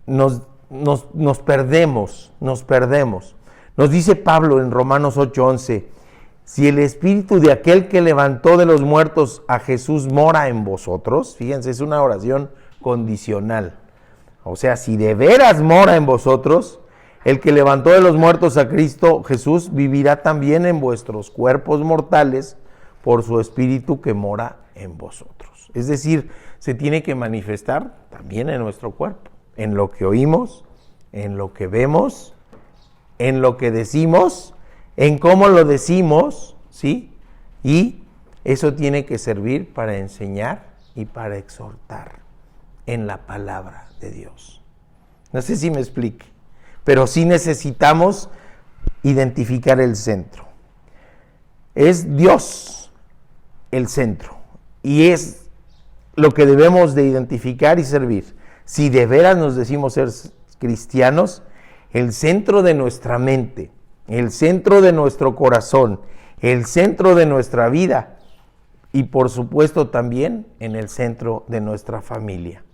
nos perdemos. Nos dice Pablo en Romanos 8:11, si el espíritu de aquel que levantó de los muertos a Jesús mora en vosotros, fíjense, es una oración condicional. O sea, si de veras mora en vosotros, el que levantó de los muertos a Cristo Jesús vivirá también en vuestros cuerpos mortales por su Espíritu que mora en vosotros. Es decir, se tiene que manifestar también en nuestro cuerpo, en lo que oímos, en lo que vemos, en lo que decimos, en cómo lo decimos, ¿sí? Y eso tiene que servir para enseñar y para exhortar en la palabra de Dios. No sé si me explique, pero sí necesitamos identificar el centro. Es Dios el centro y es lo que debemos de identificar y servir. Si de veras nos decimos ser cristianos, el centro de nuestra mente, el centro de nuestro corazón, el centro de nuestra vida y por supuesto también en el centro de nuestra familia.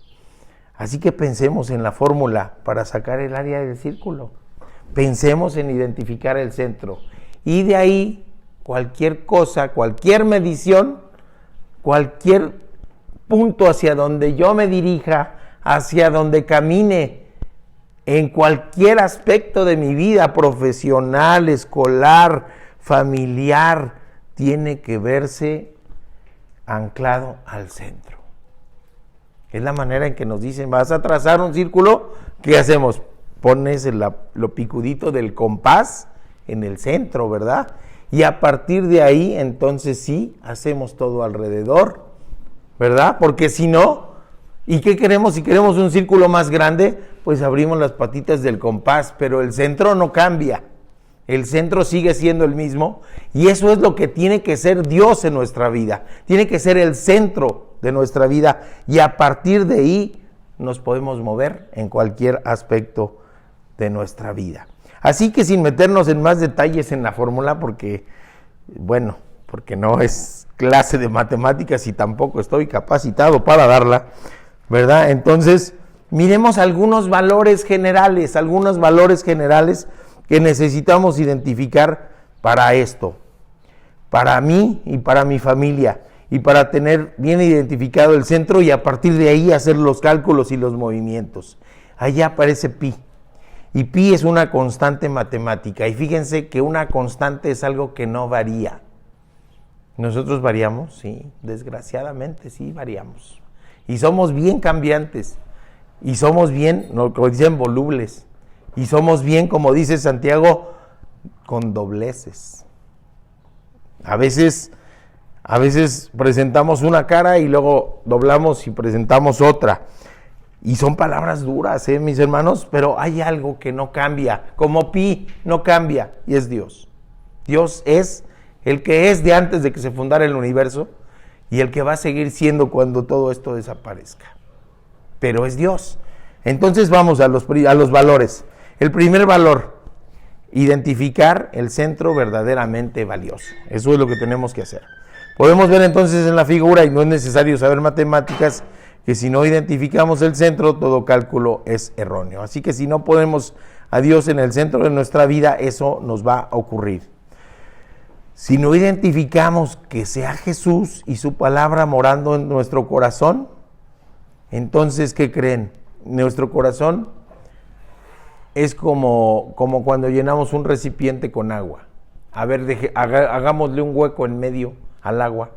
Así que pensemos en la fórmula para sacar el área del círculo. Pensemos en identificar el centro y de ahí cualquier cosa, cualquier medición, cualquier punto hacia donde yo me dirija, hacia donde camine, en cualquier aspecto de mi vida, profesional, escolar, familiar, tiene que verse anclado al centro. Es la manera en que nos dicen, vas a trazar un círculo, ¿qué hacemos? Pones lo picudito del compás en el centro, ¿verdad? Y a partir de ahí, entonces sí, hacemos todo alrededor, ¿verdad? Porque si no, ¿y qué queremos? Si queremos un círculo más grande, pues abrimos las patitas del compás, pero el centro no cambia. El centro sigue siendo el mismo y eso es lo que tiene que ser Dios en nuestra vida. Tiene que ser el centro de nuestra vida y a partir de ahí nos podemos mover en cualquier aspecto de nuestra vida. Así que sin meternos en más detalles en la fórmula, porque no es clase de matemáticas y tampoco estoy capacitado para darla, ¿verdad? Entonces, miremos algunos valores generales que necesitamos identificar para esto, para mí y para mi familia, y para tener bien identificado el centro y a partir de ahí hacer los cálculos y los movimientos. Allá aparece pi, y pi es una constante matemática, y fíjense que una constante es algo que no varía. ¿Nosotros variamos? Sí, desgraciadamente sí variamos. Y somos bien cambiantes, y somos bien, como dicen, volubles, y somos bien, como dice Santiago, con dobleces. A veces presentamos una cara y luego doblamos y presentamos otra. Y son palabras duras, mis hermanos, pero hay algo que no cambia, como pi no cambia, y es Dios. Dios es el que es de antes de que se fundara el universo y el que va a seguir siendo cuando todo esto desaparezca. Pero es Dios. Entonces vamos a los valores. El primer valor, identificar el centro verdaderamente valioso. Eso es lo que tenemos que hacer. Podemos ver entonces en la figura, y no es necesario saber matemáticas, que si no identificamos el centro, todo cálculo es erróneo. Así que si no ponemos a Dios en el centro de nuestra vida, eso nos va a ocurrir. Si no identificamos que sea Jesús y su palabra morando en nuestro corazón, entonces, ¿qué creen? Nuestro corazón es como cuando llenamos un recipiente con agua. A ver, hagámosle un hueco en medio al agua,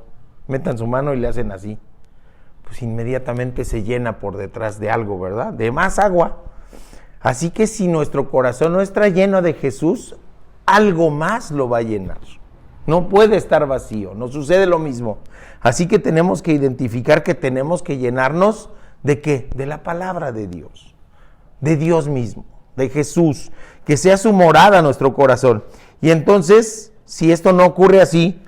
metan su mano y le hacen así. Pues inmediatamente se llena por detrás de algo, ¿verdad? De más agua. Así que si nuestro corazón no está lleno de Jesús, algo más lo va a llenar. No puede estar vacío, nos sucede lo mismo. Así que tenemos que identificar que tenemos que llenarnos ¿de qué? De la palabra de Dios, de Dios mismo, de Jesús, que sea su morada nuestro corazón. Y entonces, si esto no ocurre así,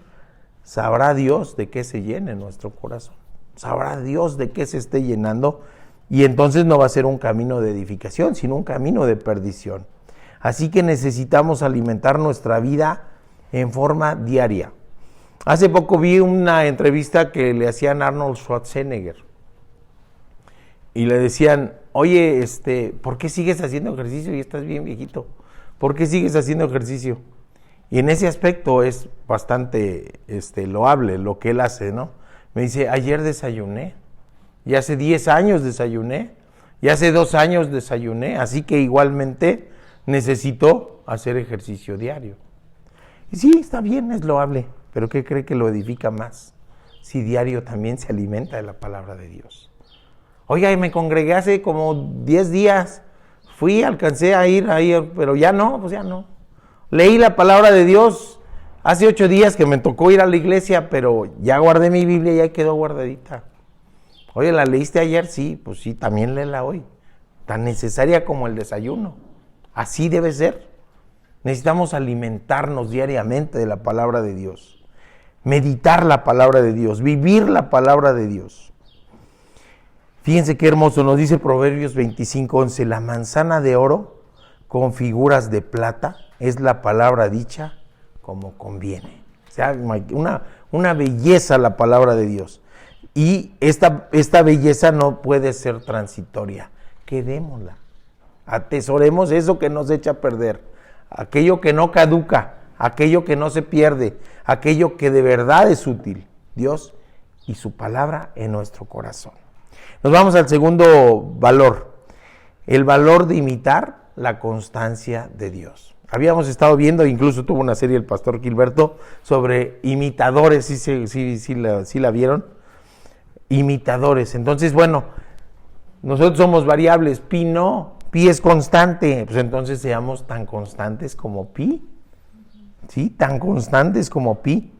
sabrá Dios de qué se llene nuestro corazón. Sabrá Dios de qué se esté llenando y entonces no va a ser un camino de edificación, sino un camino de perdición. Así que necesitamos alimentar nuestra vida en forma diaria. Hace poco vi una entrevista que le hacían a Arnold Schwarzenegger y le decían, oye, ¿por qué sigues haciendo ejercicio y estás bien viejito? ¿Por qué sigues haciendo ejercicio? Y en ese aspecto es bastante loable lo que él hace, ¿no? Me dice, ayer desayuné, y hace 10 años desayuné, y hace 2 años desayuné, así que igualmente necesito hacer ejercicio diario. Y sí, está bien, es loable, pero ¿qué cree que lo edifica más? Si diario también se alimenta de la palabra de Dios. Oiga, me congregué hace como 10 días, alcancé a ir ahí, pero ya no, pues ya no. Leí la palabra de Dios hace 8 días que me tocó ir a la iglesia, pero ya guardé mi Biblia y ya quedó guardadita. Oye, ¿la leíste ayer? Sí, pues sí, también léela hoy. Tan necesaria como el desayuno. Así debe ser. Necesitamos alimentarnos diariamente de la palabra de Dios. Meditar la palabra de Dios, vivir la palabra de Dios. Fíjense qué hermoso, nos dice Proverbios 25:11, la manzana de oro con figuras de plata es la palabra dicha como conviene. O sea, una belleza la palabra de Dios. Y esta belleza no puede ser transitoria. Quedémosla. Atesoremos eso que nos echa a perder. Aquello que no caduca, aquello que no se pierde, aquello que de verdad es útil. Dios y su palabra en nuestro corazón. Nos vamos al segundo valor. El valor de imitar la constancia de Dios. Habíamos estado viendo, incluso tuvo una serie el pastor Gilberto, sobre imitadores, ¿sí la vieron? Imitadores. Entonces, bueno, nosotros somos variables, Pi no, Pi es constante, pues entonces seamos tan constantes como Pi, ¿sí? Tan constantes como Pi.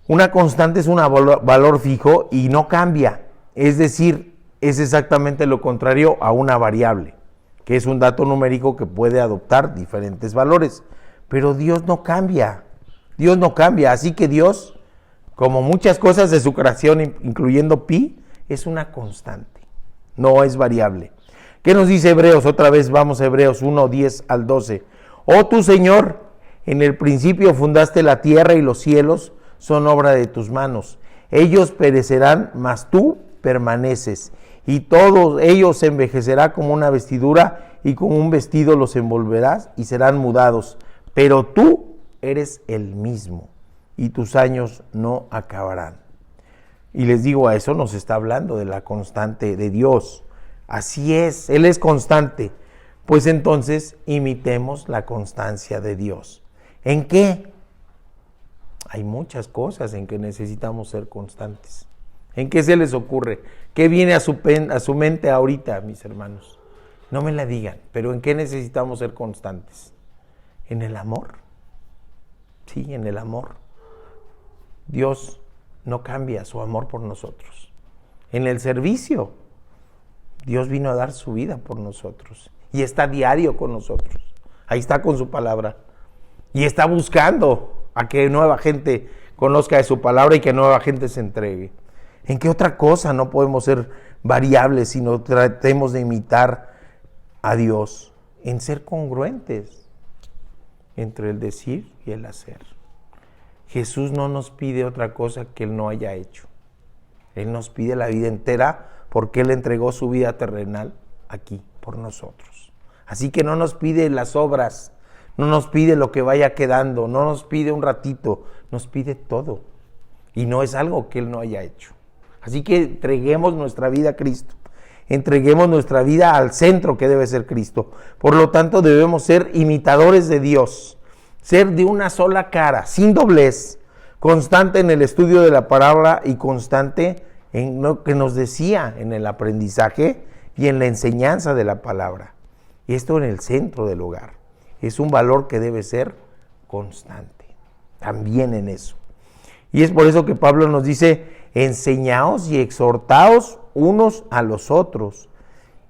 Una constante es un valor fijo y no cambia, es decir, es exactamente lo contrario a una variable, que es un dato numérico que puede adoptar diferentes valores, pero Dios no cambia, así que Dios, como muchas cosas de su creación, incluyendo Pi, es una constante, no es variable. ¿Qué nos dice Hebreos? Otra vez vamos a Hebreos 1, 10 al 12. Oh tu Señor, en el principio fundaste la tierra y los cielos son obra de tus manos. Ellos perecerán, mas tú permaneces. Y todos ellos se envejecerá como una vestidura y como un vestido los envolverás y serán mudados. Pero tú eres el mismo y tus años no acabarán. Y les digo, a eso nos está hablando de la constante de Dios. Así es, Él es constante. Pues entonces imitemos la constancia de Dios. ¿En qué? Hay muchas cosas en que necesitamos ser constantes. ¿En qué se les ocurre? ¿Qué viene a su mente ahorita, mis hermanos? No me la digan, pero ¿en qué necesitamos ser constantes? ¿En el amor? Sí, en el amor. Dios no cambia su amor por nosotros. En el servicio, Dios vino a dar su vida por nosotros y está diario con nosotros. Ahí está con su palabra y está buscando a que nueva gente conozca de su palabra y que nueva gente se entregue. ¿En qué otra cosa no podemos ser variables si no tratemos de imitar a Dios? En ser congruentes entre el decir y el hacer. Jesús no nos pide otra cosa que Él no haya hecho. Él nos pide la vida entera porque Él entregó su vida terrenal aquí por nosotros. Así que no nos pide las obras, no nos pide lo que vaya quedando, no nos pide un ratito, nos pide todo. Y no es algo que Él no haya hecho. Así que entreguemos nuestra vida a Cristo. Entreguemos nuestra vida al centro que debe ser Cristo. Por lo tanto, debemos ser imitadores de Dios. Ser de una sola cara, sin doblez, constante en el estudio de la palabra y constante en lo que nos decía en el aprendizaje y en la enseñanza de la palabra. Y esto en el centro del hogar. Es un valor que debe ser constante, también en eso. Y es por eso que Pablo nos dice, enseñaos y exhortaos unos a los otros.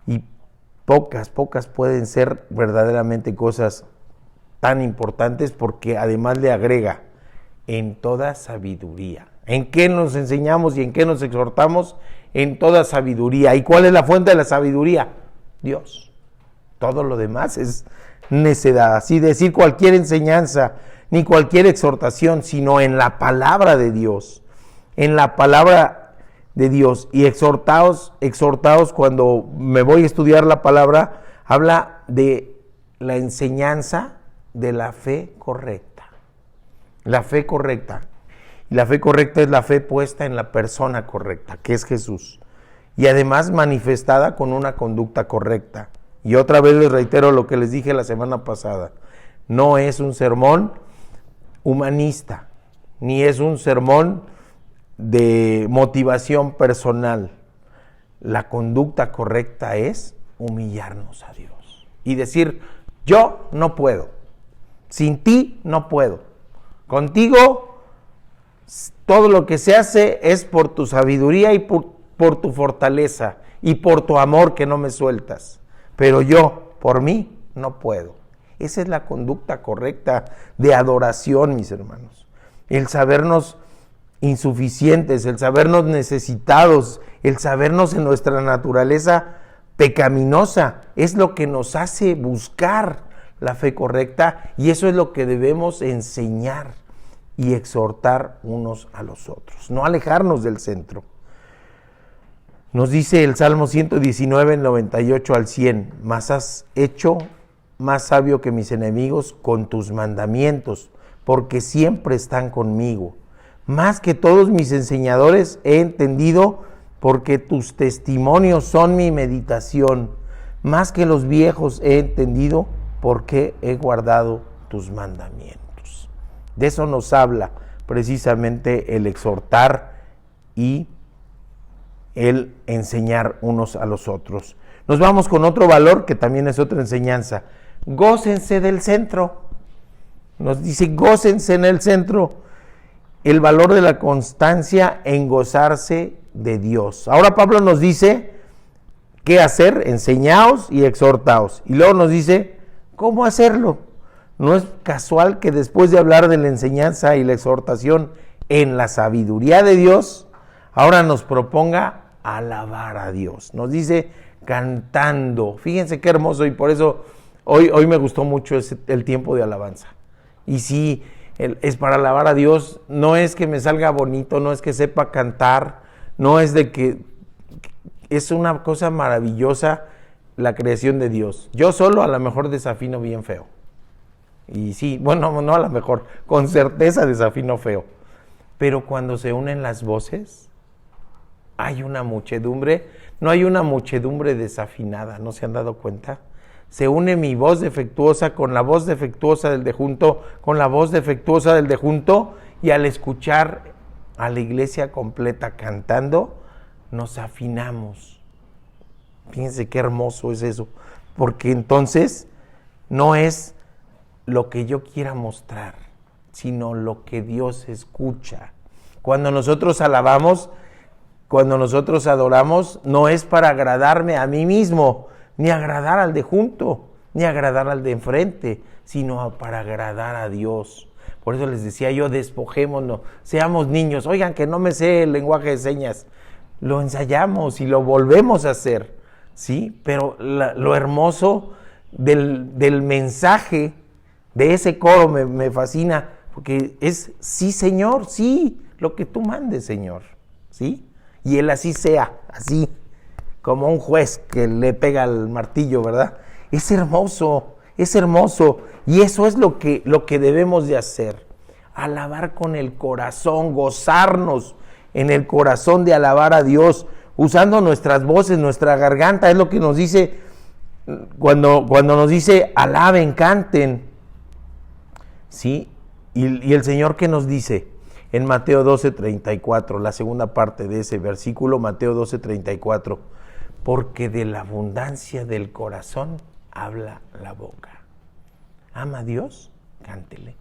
Y pocas pueden ser verdaderamente cosas tan importantes porque además le agrega, en toda sabiduría. ¿En qué nos enseñamos y en qué nos exhortamos? En toda sabiduría. ¿Y cuál es la fuente de la sabiduría? Dios. Todo lo demás es necedad. Así decir cualquier enseñanza, ni cualquier exhortación, sino en la palabra de Dios. En la palabra de Dios. Y exhortaos cuando me voy a estudiar la palabra, habla de la enseñanza de la fe correcta. La fe correcta. Y la fe correcta es la fe puesta en la persona correcta, que es Jesús. Y además manifestada con una conducta correcta, Y otra vez les reitero lo que les dije la semana pasada. No es un sermón humanista, ni es un sermón de motivación personal. La conducta correcta es humillarnos a Dios y decir, yo no puedo, sin ti no puedo, contigo todo lo que se hace es por tu sabiduría y por tu fortaleza y por tu amor que no me sueltas, pero yo, por mí, no puedo. Esa es la conducta correcta de adoración, mis hermanos. El sabernos insuficientes, el sabernos necesitados, el sabernos en nuestra naturaleza pecaminosa, es lo que nos hace buscar la fe correcta, y eso es lo que debemos enseñar y exhortar unos a los otros, no alejarnos del centro. Nos dice el Salmo 119, 98 al 100, mas has hecho más sabio que mis enemigos con tus mandamientos, porque siempre están conmigo. Más que todos mis enseñadores he entendido, porque tus testimonios son mi meditación. Más que los viejos he entendido, porque he guardado tus mandamientos. De eso nos habla precisamente el exhortar y el enseñar unos a los otros. Nos vamos con otro valor que también es otra enseñanza. Gócense del centro. Nos dice, gócense en el centro. El valor de la constancia en gozarse de Dios. Ahora Pablo nos dice qué hacer, enseñaos y exhortaos. Y luego nos dice cómo hacerlo. No es casual que después de hablar de la enseñanza y la exhortación en la sabiduría de Dios, ahora nos proponga alabar a Dios. Nos dice cantando. Fíjense qué hermoso, y por eso hoy me gustó mucho el tiempo de alabanza. Y sí, es para alabar a Dios. No es que me salga bonito, no es que sepa cantar, no es de que es una cosa maravillosa la creación de Dios. Yo solo a lo mejor desafino bien feo. Y sí, bueno, no a lo mejor, con certeza desafino feo. Pero cuando se unen las voces, hay una muchedumbre, no hay una muchedumbre desafinada, ¿no se han dado cuenta? Se une mi voz defectuosa con la voz defectuosa del de junto, con la voz defectuosa del de junto, y al escuchar a la iglesia completa cantando, nos afinamos. Fíjense qué hermoso es eso, porque entonces no es lo que yo quiera mostrar, sino lo que Dios escucha. Cuando nosotros alabamos, cuando nosotros adoramos, no es para agradarme a mí mismo, ni agradar al de junto, ni agradar al de enfrente, sino para agradar a Dios. Por eso les decía yo, despojémonos, seamos niños. Oigan, que no me sé el lenguaje de señas, lo ensayamos y lo volvemos a hacer, ¿sí? Pero lo hermoso del mensaje de ese coro me fascina, porque es, sí, Señor, sí, lo que tú mandes, Señor, ¿sí? Y Él así sea, así, como un juez que le pega al martillo, ¿verdad? Es hermoso, y eso es lo que debemos de hacer, alabar con el corazón, gozarnos en el corazón de alabar a Dios, usando nuestras voces, nuestra garganta. Es lo que nos dice cuando nos dice alaben, canten, ¿sí? Y el Señor, ¿qué nos dice? En Mateo 12:34, la segunda parte de ese versículo, Mateo 12:34, porque de la abundancia del corazón habla la boca. ¿Ama a Dios? Cántele.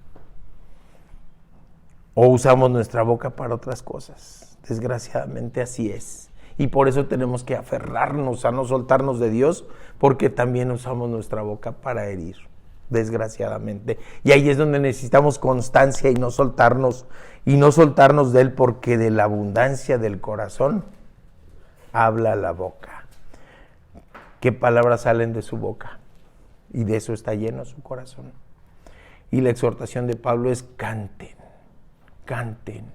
O usamos nuestra boca para otras cosas. Desgraciadamente así es. Y por eso tenemos que aferrarnos a no soltarnos de Dios, porque también usamos nuestra boca para herir, desgraciadamente. Y ahí es donde necesitamos constancia y no soltarnos de Él, porque de la abundancia del corazón habla la boca. ¿Qué palabras salen de su boca? Y de eso está lleno su corazón. Y la exhortación de Pablo es canten, canten.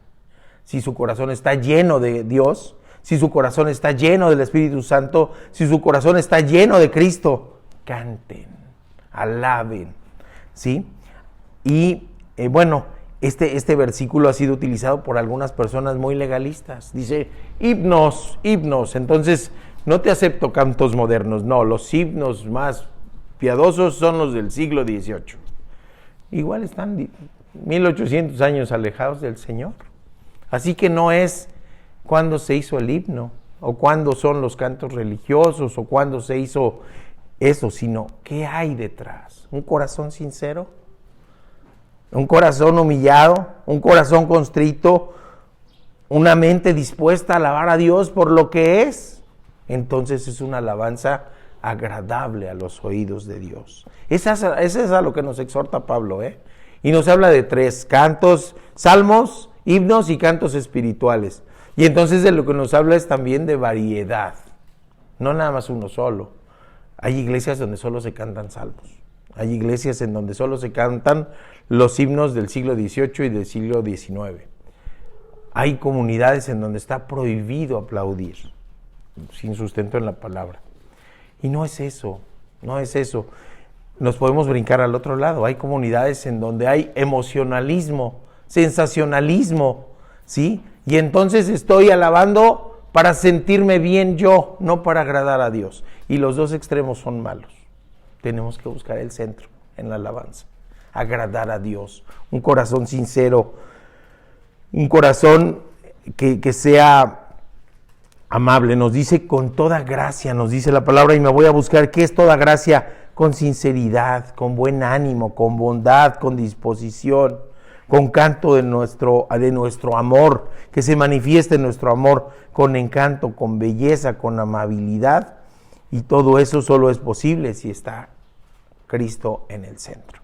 Si su corazón está lleno de Dios, si su corazón está lleno del Espíritu Santo, si su corazón está lleno de Cristo, canten, alaben, ¿sí? Y bueno, este versículo ha sido utilizado por algunas personas muy legalistas. Dice himnos. Entonces no te acepto cantos modernos, no, los himnos más piadosos son los del siglo XVIII. Igual están 1800 años alejados del Señor. Así que no es cuándo se hizo el himno, o cuándo son los cantos religiosos, o cuándo se hizo eso, sino qué hay detrás. Un corazón sincero, un corazón humillado, un corazón constrito, una mente dispuesta a alabar a Dios por lo que es. Entonces es una alabanza agradable a los oídos de Dios. Esa es a lo que nos exhorta Pablo, y nos habla de 3 cantos, salmos, himnos y cantos espirituales. Y entonces de lo que nos habla es también de variedad, no nada más uno solo. Hay iglesias donde solo se cantan salmos, hay iglesias en donde solo se cantan los himnos del siglo XVIII y del siglo XIX. Hay comunidades en donde está prohibido aplaudir, sin sustento en la palabra. Y no es eso, no es eso. Nos podemos brincar al otro lado. Hay comunidades en donde hay emocionalismo, sensacionalismo, ¿sí? Y entonces estoy alabando para sentirme bien yo, no para agradar a Dios. Y los dos extremos son malos. Tenemos que buscar el centro en la alabanza. Agradar a Dios. Un corazón sincero, un corazón que sea amable. Nos dice con toda gracia, nos dice la palabra, y me voy a buscar qué es toda gracia. Con sinceridad, con buen ánimo, con bondad, con disposición, con canto de nuestro amor, que se manifieste nuestro amor con encanto, con belleza, con amabilidad, y todo eso solo es posible si está Cristo en el centro.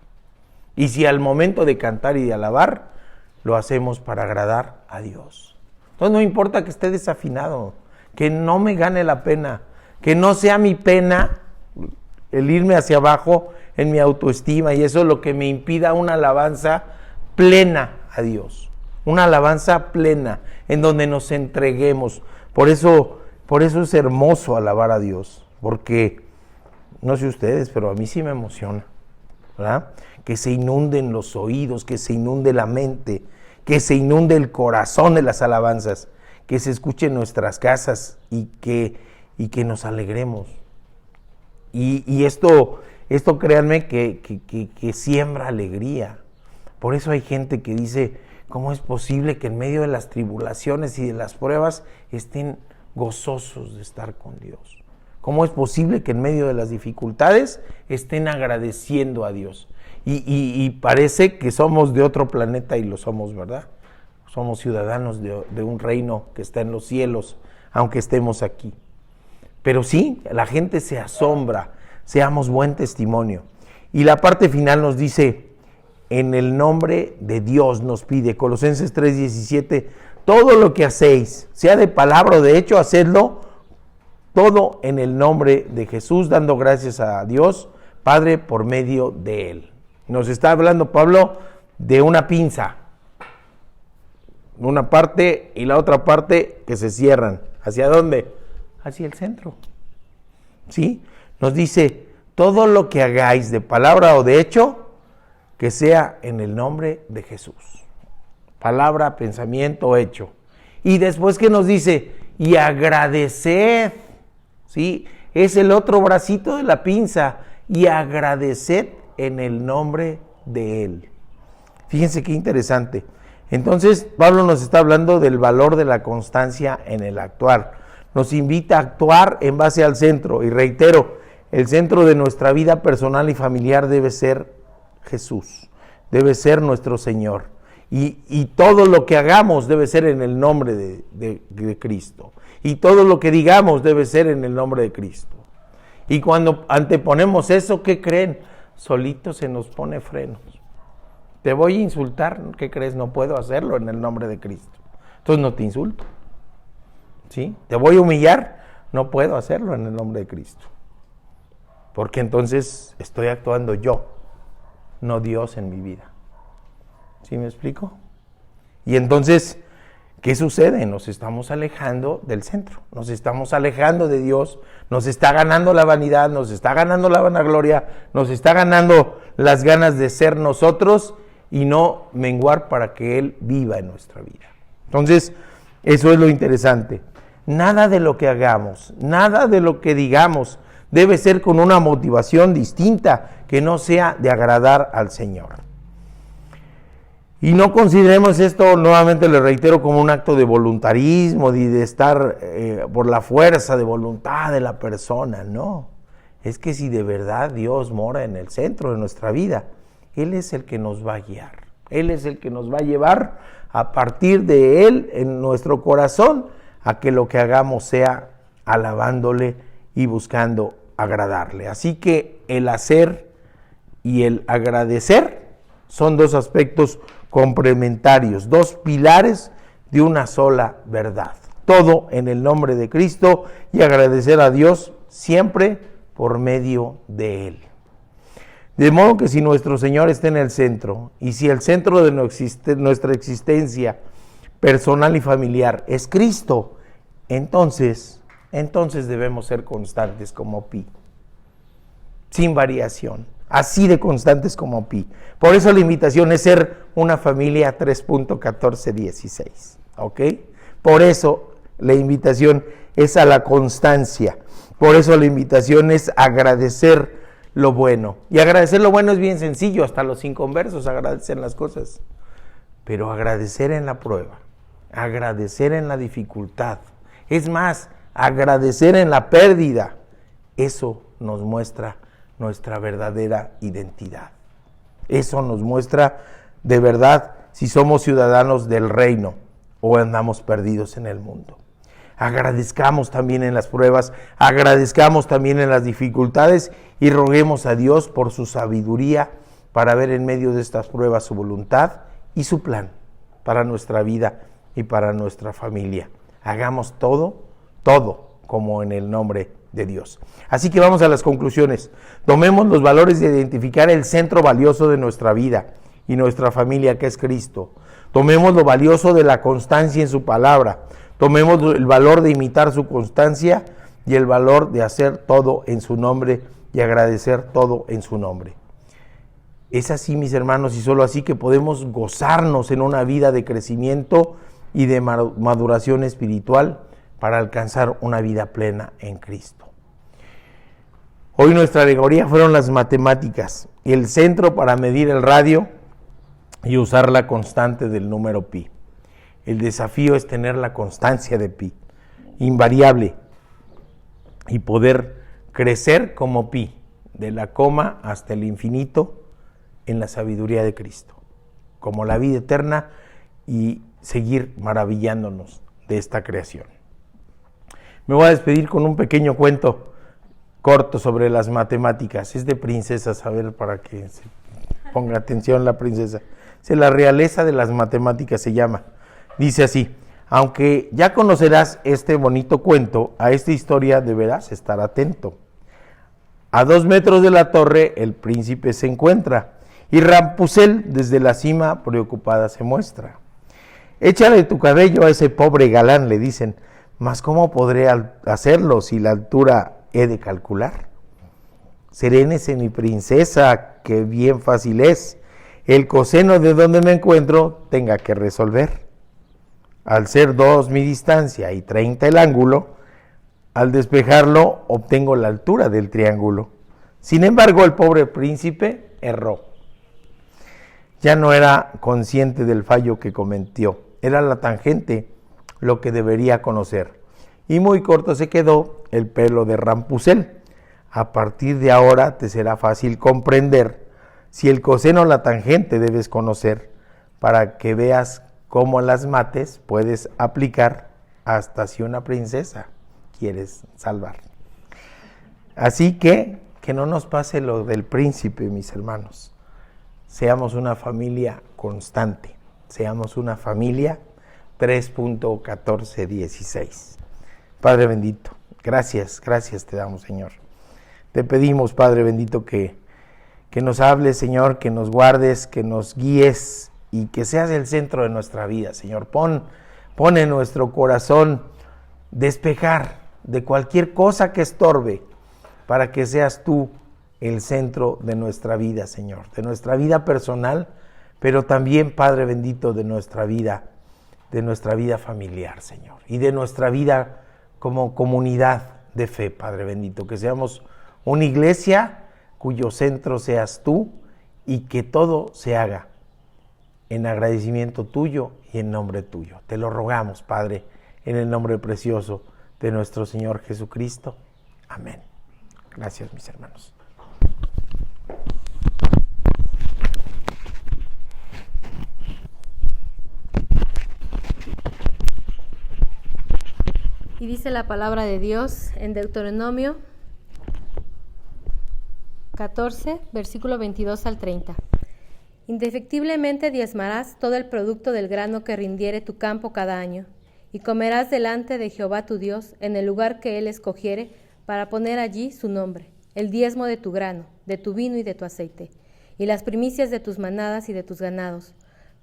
Y si al momento de cantar y de alabar, lo hacemos para agradar a Dios. Entonces no importa que esté desafinado, que no me gane la pena, que no sea mi pena el irme hacia abajo en mi autoestima, y eso es lo que me impida una alabanza plena a Dios, una alabanza plena en donde nos entreguemos. Por eso es hermoso alabar a Dios, porque no sé ustedes, pero a mí sí me emociona, ¿verdad? Que se inunden los oídos, que se inunde la mente, que se inunde el corazón de las alabanzas, que se escuche en nuestras casas y que nos alegremos. Y esto créanme que siembra alegría. Por eso hay gente que dice, ¿cómo es posible que en medio de las tribulaciones y de las pruebas estén gozosos de estar con Dios? ¿Cómo es posible que en medio de las dificultades estén agradeciendo a Dios? Y parece que somos de otro planeta, y lo somos, ¿verdad? Somos ciudadanos de un reino que está en los cielos, aunque estemos aquí. Pero sí, la gente se asombra, seamos buen testimonio. Y la parte final nos dice, en el nombre de Dios nos pide, Colosenses 3:17, todo lo que hacéis, sea de palabra o de hecho, hacedlo todo en el nombre de Jesús, dando gracias a Dios, Padre, por medio de Él. Nos está hablando Pablo de una pinza, una parte y la otra parte que se cierran. ¿Hacia dónde? Hacia el centro. ¿Sí? Nos dice, todo lo que hagáis de palabra o de hecho, que sea en el nombre de Jesús. Palabra, pensamiento, hecho. Y después que nos dice, y agradeced, ¿sí? Es el otro bracito de la pinza, y agradeced en el nombre de Él. Fíjense qué interesante. Entonces, Pablo nos está hablando del valor de la constancia en el actuar. Nos invita a actuar en base al centro. Y reitero, el centro de nuestra vida personal y familiar debe ser Jesús. Debe ser nuestro Señor. Y todo lo que hagamos debe ser en el nombre de Cristo. Y todo lo que digamos debe ser en el nombre de Cristo. Y cuando anteponemos eso, ¿qué creen? Solito se nos pone frenos. Te voy a insultar, ¿qué crees? No puedo hacerlo en el nombre de Cristo. Entonces no te insulto. ¿Sí? Te voy a humillar, no puedo hacerlo en el nombre de Cristo. Porque entonces estoy actuando yo, no Dios en mi vida. ¿Sí me explico? Y entonces, ¿qué sucede? Nos estamos alejando del centro, nos estamos alejando de Dios, nos está ganando la vanidad, nos está ganando la vanagloria, nos está ganando las ganas de ser nosotros y no menguar para que Él viva en nuestra vida. Entonces, eso es lo interesante. nada de lo que hagamos, nada de lo que digamos debe ser con una motivación distinta que no sea de agradar al Señor. Y no consideremos esto, nuevamente le reitero, como un acto de voluntarismo, de estar por la fuerza de voluntad de la persona, no. Es que si de verdad Dios mora en el centro de nuestra vida, Él es el que nos va a guiar. Él es el que nos va a llevar a partir de Él en nuestro corazón a que lo que hagamos sea alabándole y buscando agradarle. Así que el hacer y el agradecer son dos aspectos complementarios, dos pilares de una sola verdad. Todo en el nombre de Cristo y agradecer a Dios siempre por medio de Él. De modo que si nuestro Señor está en el centro y si el centro de nuestra existencia personal y familiar es Cristo, entonces debemos ser constantes como Pi, sin variación, así de constantes como Pi. Por eso la invitación es ser una familia 3.1416, ¿ok? Por eso la invitación es a la constancia, por eso la invitación es agradecer lo bueno. Y agradecer lo bueno es bien sencillo, hasta los inconversos agradecen las cosas. Pero agradecer en la prueba, agradecer en la dificultad, es más, agradecer en la pérdida, eso nos muestra nuestra verdadera identidad. Eso nos muestra de verdad si somos ciudadanos del reino o andamos perdidos en el mundo. Agradezcamos también en las pruebas, agradezcamos también en las dificultades y roguemos a Dios por su sabiduría para ver en medio de estas pruebas su voluntad y su plan para nuestra vida y para nuestra familia. Hagamos todo como en el nombre de Dios. Así que vamos a las conclusiones. Tomemos los valores de identificar el centro valioso de nuestra vida y nuestra familia, que es Cristo. Tomemos lo valioso de la constancia en su palabra. Tomemos el valor de imitar su constancia y el valor de hacer todo en su nombre y agradecer todo en su nombre. Es así, mis hermanos, y solo así que podemos gozarnos en una vida de crecimiento y de maduración espiritual para alcanzar una vida plena en Cristo. Hoy nuestra alegoría fueron las matemáticas, el centro para medir el radio y usar la constante del número pi. El desafío es tener la constancia de pi, invariable, y poder crecer como pi, de la coma hasta el infinito, en la sabiduría de Cristo, como la vida eterna, y seguir maravillándonos de esta creación. Me voy a despedir con un pequeño cuento corto sobre las matemáticas. Es de princesas, a ver, para que se ponga atención la princesa. La realeza de las matemáticas se llama. Dice así: aunque ya conocerás este bonito cuento, a esta historia deberás estar atento. A 2 metros de la torre el príncipe se encuentra, y Rapunzel desde la cima preocupada se muestra. Échale tu cabello a ese pobre galán, le dicen, mas ¿cómo podré hacerlo si la altura he de calcular? Serénese mi princesa, que bien fácil es, el coseno de donde me encuentro tenga que resolver. Al ser 2 mi distancia y 30 el ángulo, al despejarlo obtengo la altura del triángulo. Sin embargo, el pobre príncipe erró. Ya no era consciente del fallo que cometió. Era la tangente lo que debería conocer. Y muy corto se quedó el pelo de Rapunzel. A partir de ahora te será fácil comprender si el coseno o la tangente debes conocer, para que veas cómo las mates puedes aplicar hasta si una princesa quieres salvar. Así que no nos pase lo del príncipe, mis hermanos. Seamos una familia constante, seamos una familia 3.1416. Padre bendito, gracias te damos, Señor. Te pedimos, Padre bendito, que nos hables, Señor, que nos guardes, que nos guíes y que seas el centro de nuestra vida, Señor. Pon en nuestro corazón despejar de cualquier cosa que estorbe, para que seas tú el centro de nuestra vida, Señor, de nuestra vida personal, pero también, Padre bendito, de nuestra vida familiar, Señor, y de nuestra vida como comunidad de fe, Padre bendito, que seamos una iglesia cuyo centro seas tú y que todo se haga en agradecimiento tuyo y en nombre tuyo. Te lo rogamos, Padre, en el nombre precioso de nuestro Señor Jesucristo. Amén. Gracias, mis hermanos. Y dice la palabra de Dios en Deuteronomio 14, versículo 22 al 30. Indefectiblemente diezmarás todo el producto del grano que rindiere tu campo cada año, y comerás delante de Jehová tu Dios en el lugar que él escogiere para poner allí su nombre, el diezmo de tu grano, de tu vino y de tu aceite, y las primicias de tus manadas y de tus ganados,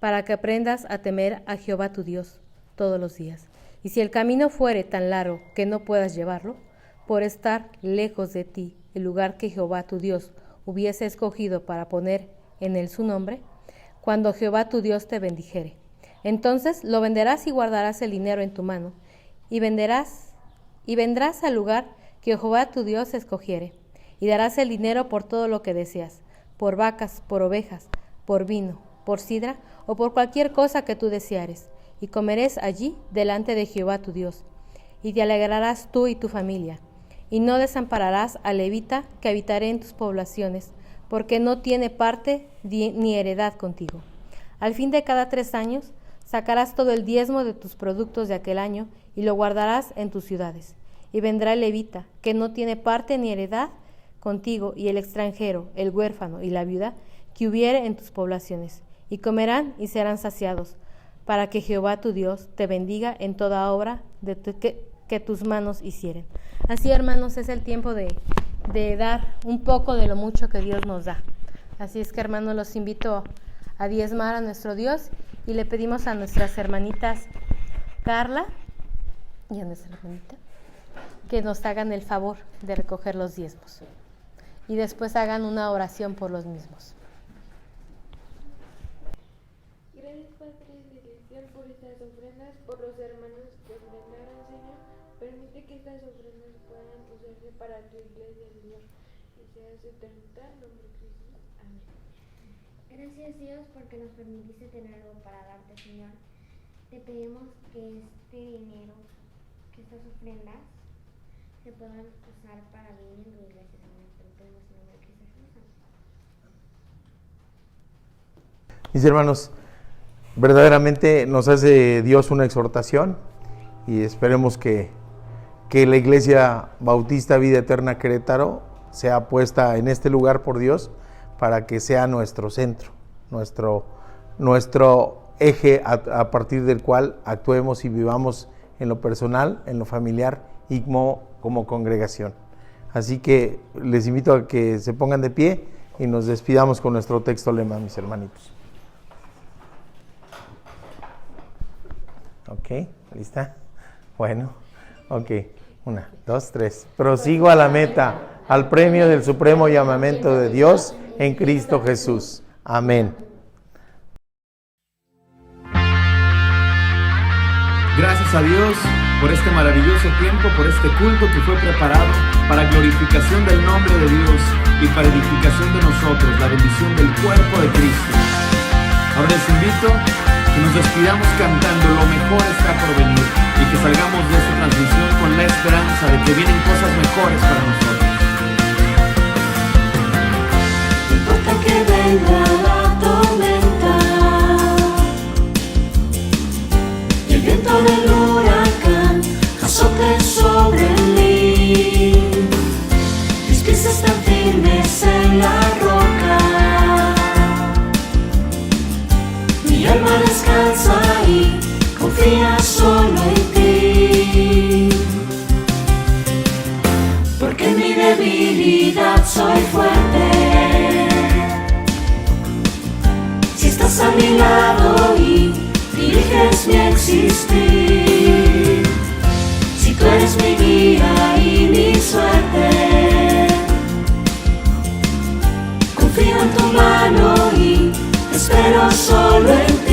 para que aprendas a temer a Jehová tu Dios todos los días. Y si el camino fuere tan largo que no puedas llevarlo, por estar lejos de ti el lugar que Jehová tu Dios hubiese escogido para poner en él su nombre, cuando Jehová tu Dios te bendijere, entonces lo venderás y guardarás el dinero en tu mano, y vendrás al lugar que Jehová tu Dios escogiere, y darás el dinero por todo lo que deseas, por vacas, por ovejas, por vino, por sidra, o por cualquier cosa que tú deseares, y comeréis allí delante de Jehová tu Dios, y te alegrarás tú y tu familia, y no desampararás al levita que habitaré en tus poblaciones, porque no tiene parte ni heredad contigo. Al fin de cada 3 años sacarás todo el diezmo de tus productos de aquel año, y lo guardarás en tus ciudades. Y vendrá el levita, que no tiene parte ni heredad contigo, y el extranjero, el huérfano y la viuda, que hubiere en tus poblaciones, y comerán y serán saciados, para que Jehová tu Dios te bendiga en toda obra que tus manos hicieren. Así, hermanos, es el tiempo de dar un poco de lo mucho que Dios nos da. Así es que, hermanos, los invito a diezmar a nuestro Dios, y le pedimos a nuestras hermanitas Carla y a nuestra hermanita que nos hagan el favor de recoger los diezmos, y después hagan una oración por los mismos. Gracias, Padre Celestial, por estas ofrendas, por los hermanos que ofrendaron, Señor. Permite que estas ofrendas puedan usarse para tu iglesia, Señor, y sea su eternidad, en nombre de Jesús. Amén. Gracias, Dios, porque nos permitiste tener algo para darte, Señor. Te pedimos que este dinero, que estas ofrendas, se puedan usar para bien en tu iglesia, Señor. Te lo pedimos en nombre de Cristo Jesús. Mis hermanos, verdaderamente nos hace Dios una exhortación, y esperemos que la Iglesia Bautista Vida Eterna Querétaro sea puesta en este lugar por Dios para que sea nuestro centro, nuestro eje a partir del cual actuemos y vivamos en lo personal, en lo familiar y como congregación. Así que les invito a que se pongan de pie y nos despidamos con nuestro texto lema, mis hermanitos. Ok, ¿lista? Bueno, ok, 1, 2, 3. Prosigo a la meta, al premio del supremo llamamiento de Dios en Cristo Jesús. Amén. Gracias a Dios por este maravilloso tiempo, por este culto que fue preparado para glorificación del nombre de Dios y para edificación de nosotros, la bendición del cuerpo de Cristo. Ahora les invito que nos despidamos cantando "Lo mejor está por venir" y que salgamos de esta transmisión con la esperanza de que vienen cosas mejores para nosotros. No importa que venga la tormenta y el viento del huracán azote sobre mí, mis pies están firmes en la roca, mi alma descansa y confía solo en ti, porque en mi debilidad soy fuerte. Si estás a mi lado y diriges mi existir, si tú eres mi guía y mi suerte, confío en tu mano y espero solo en ti.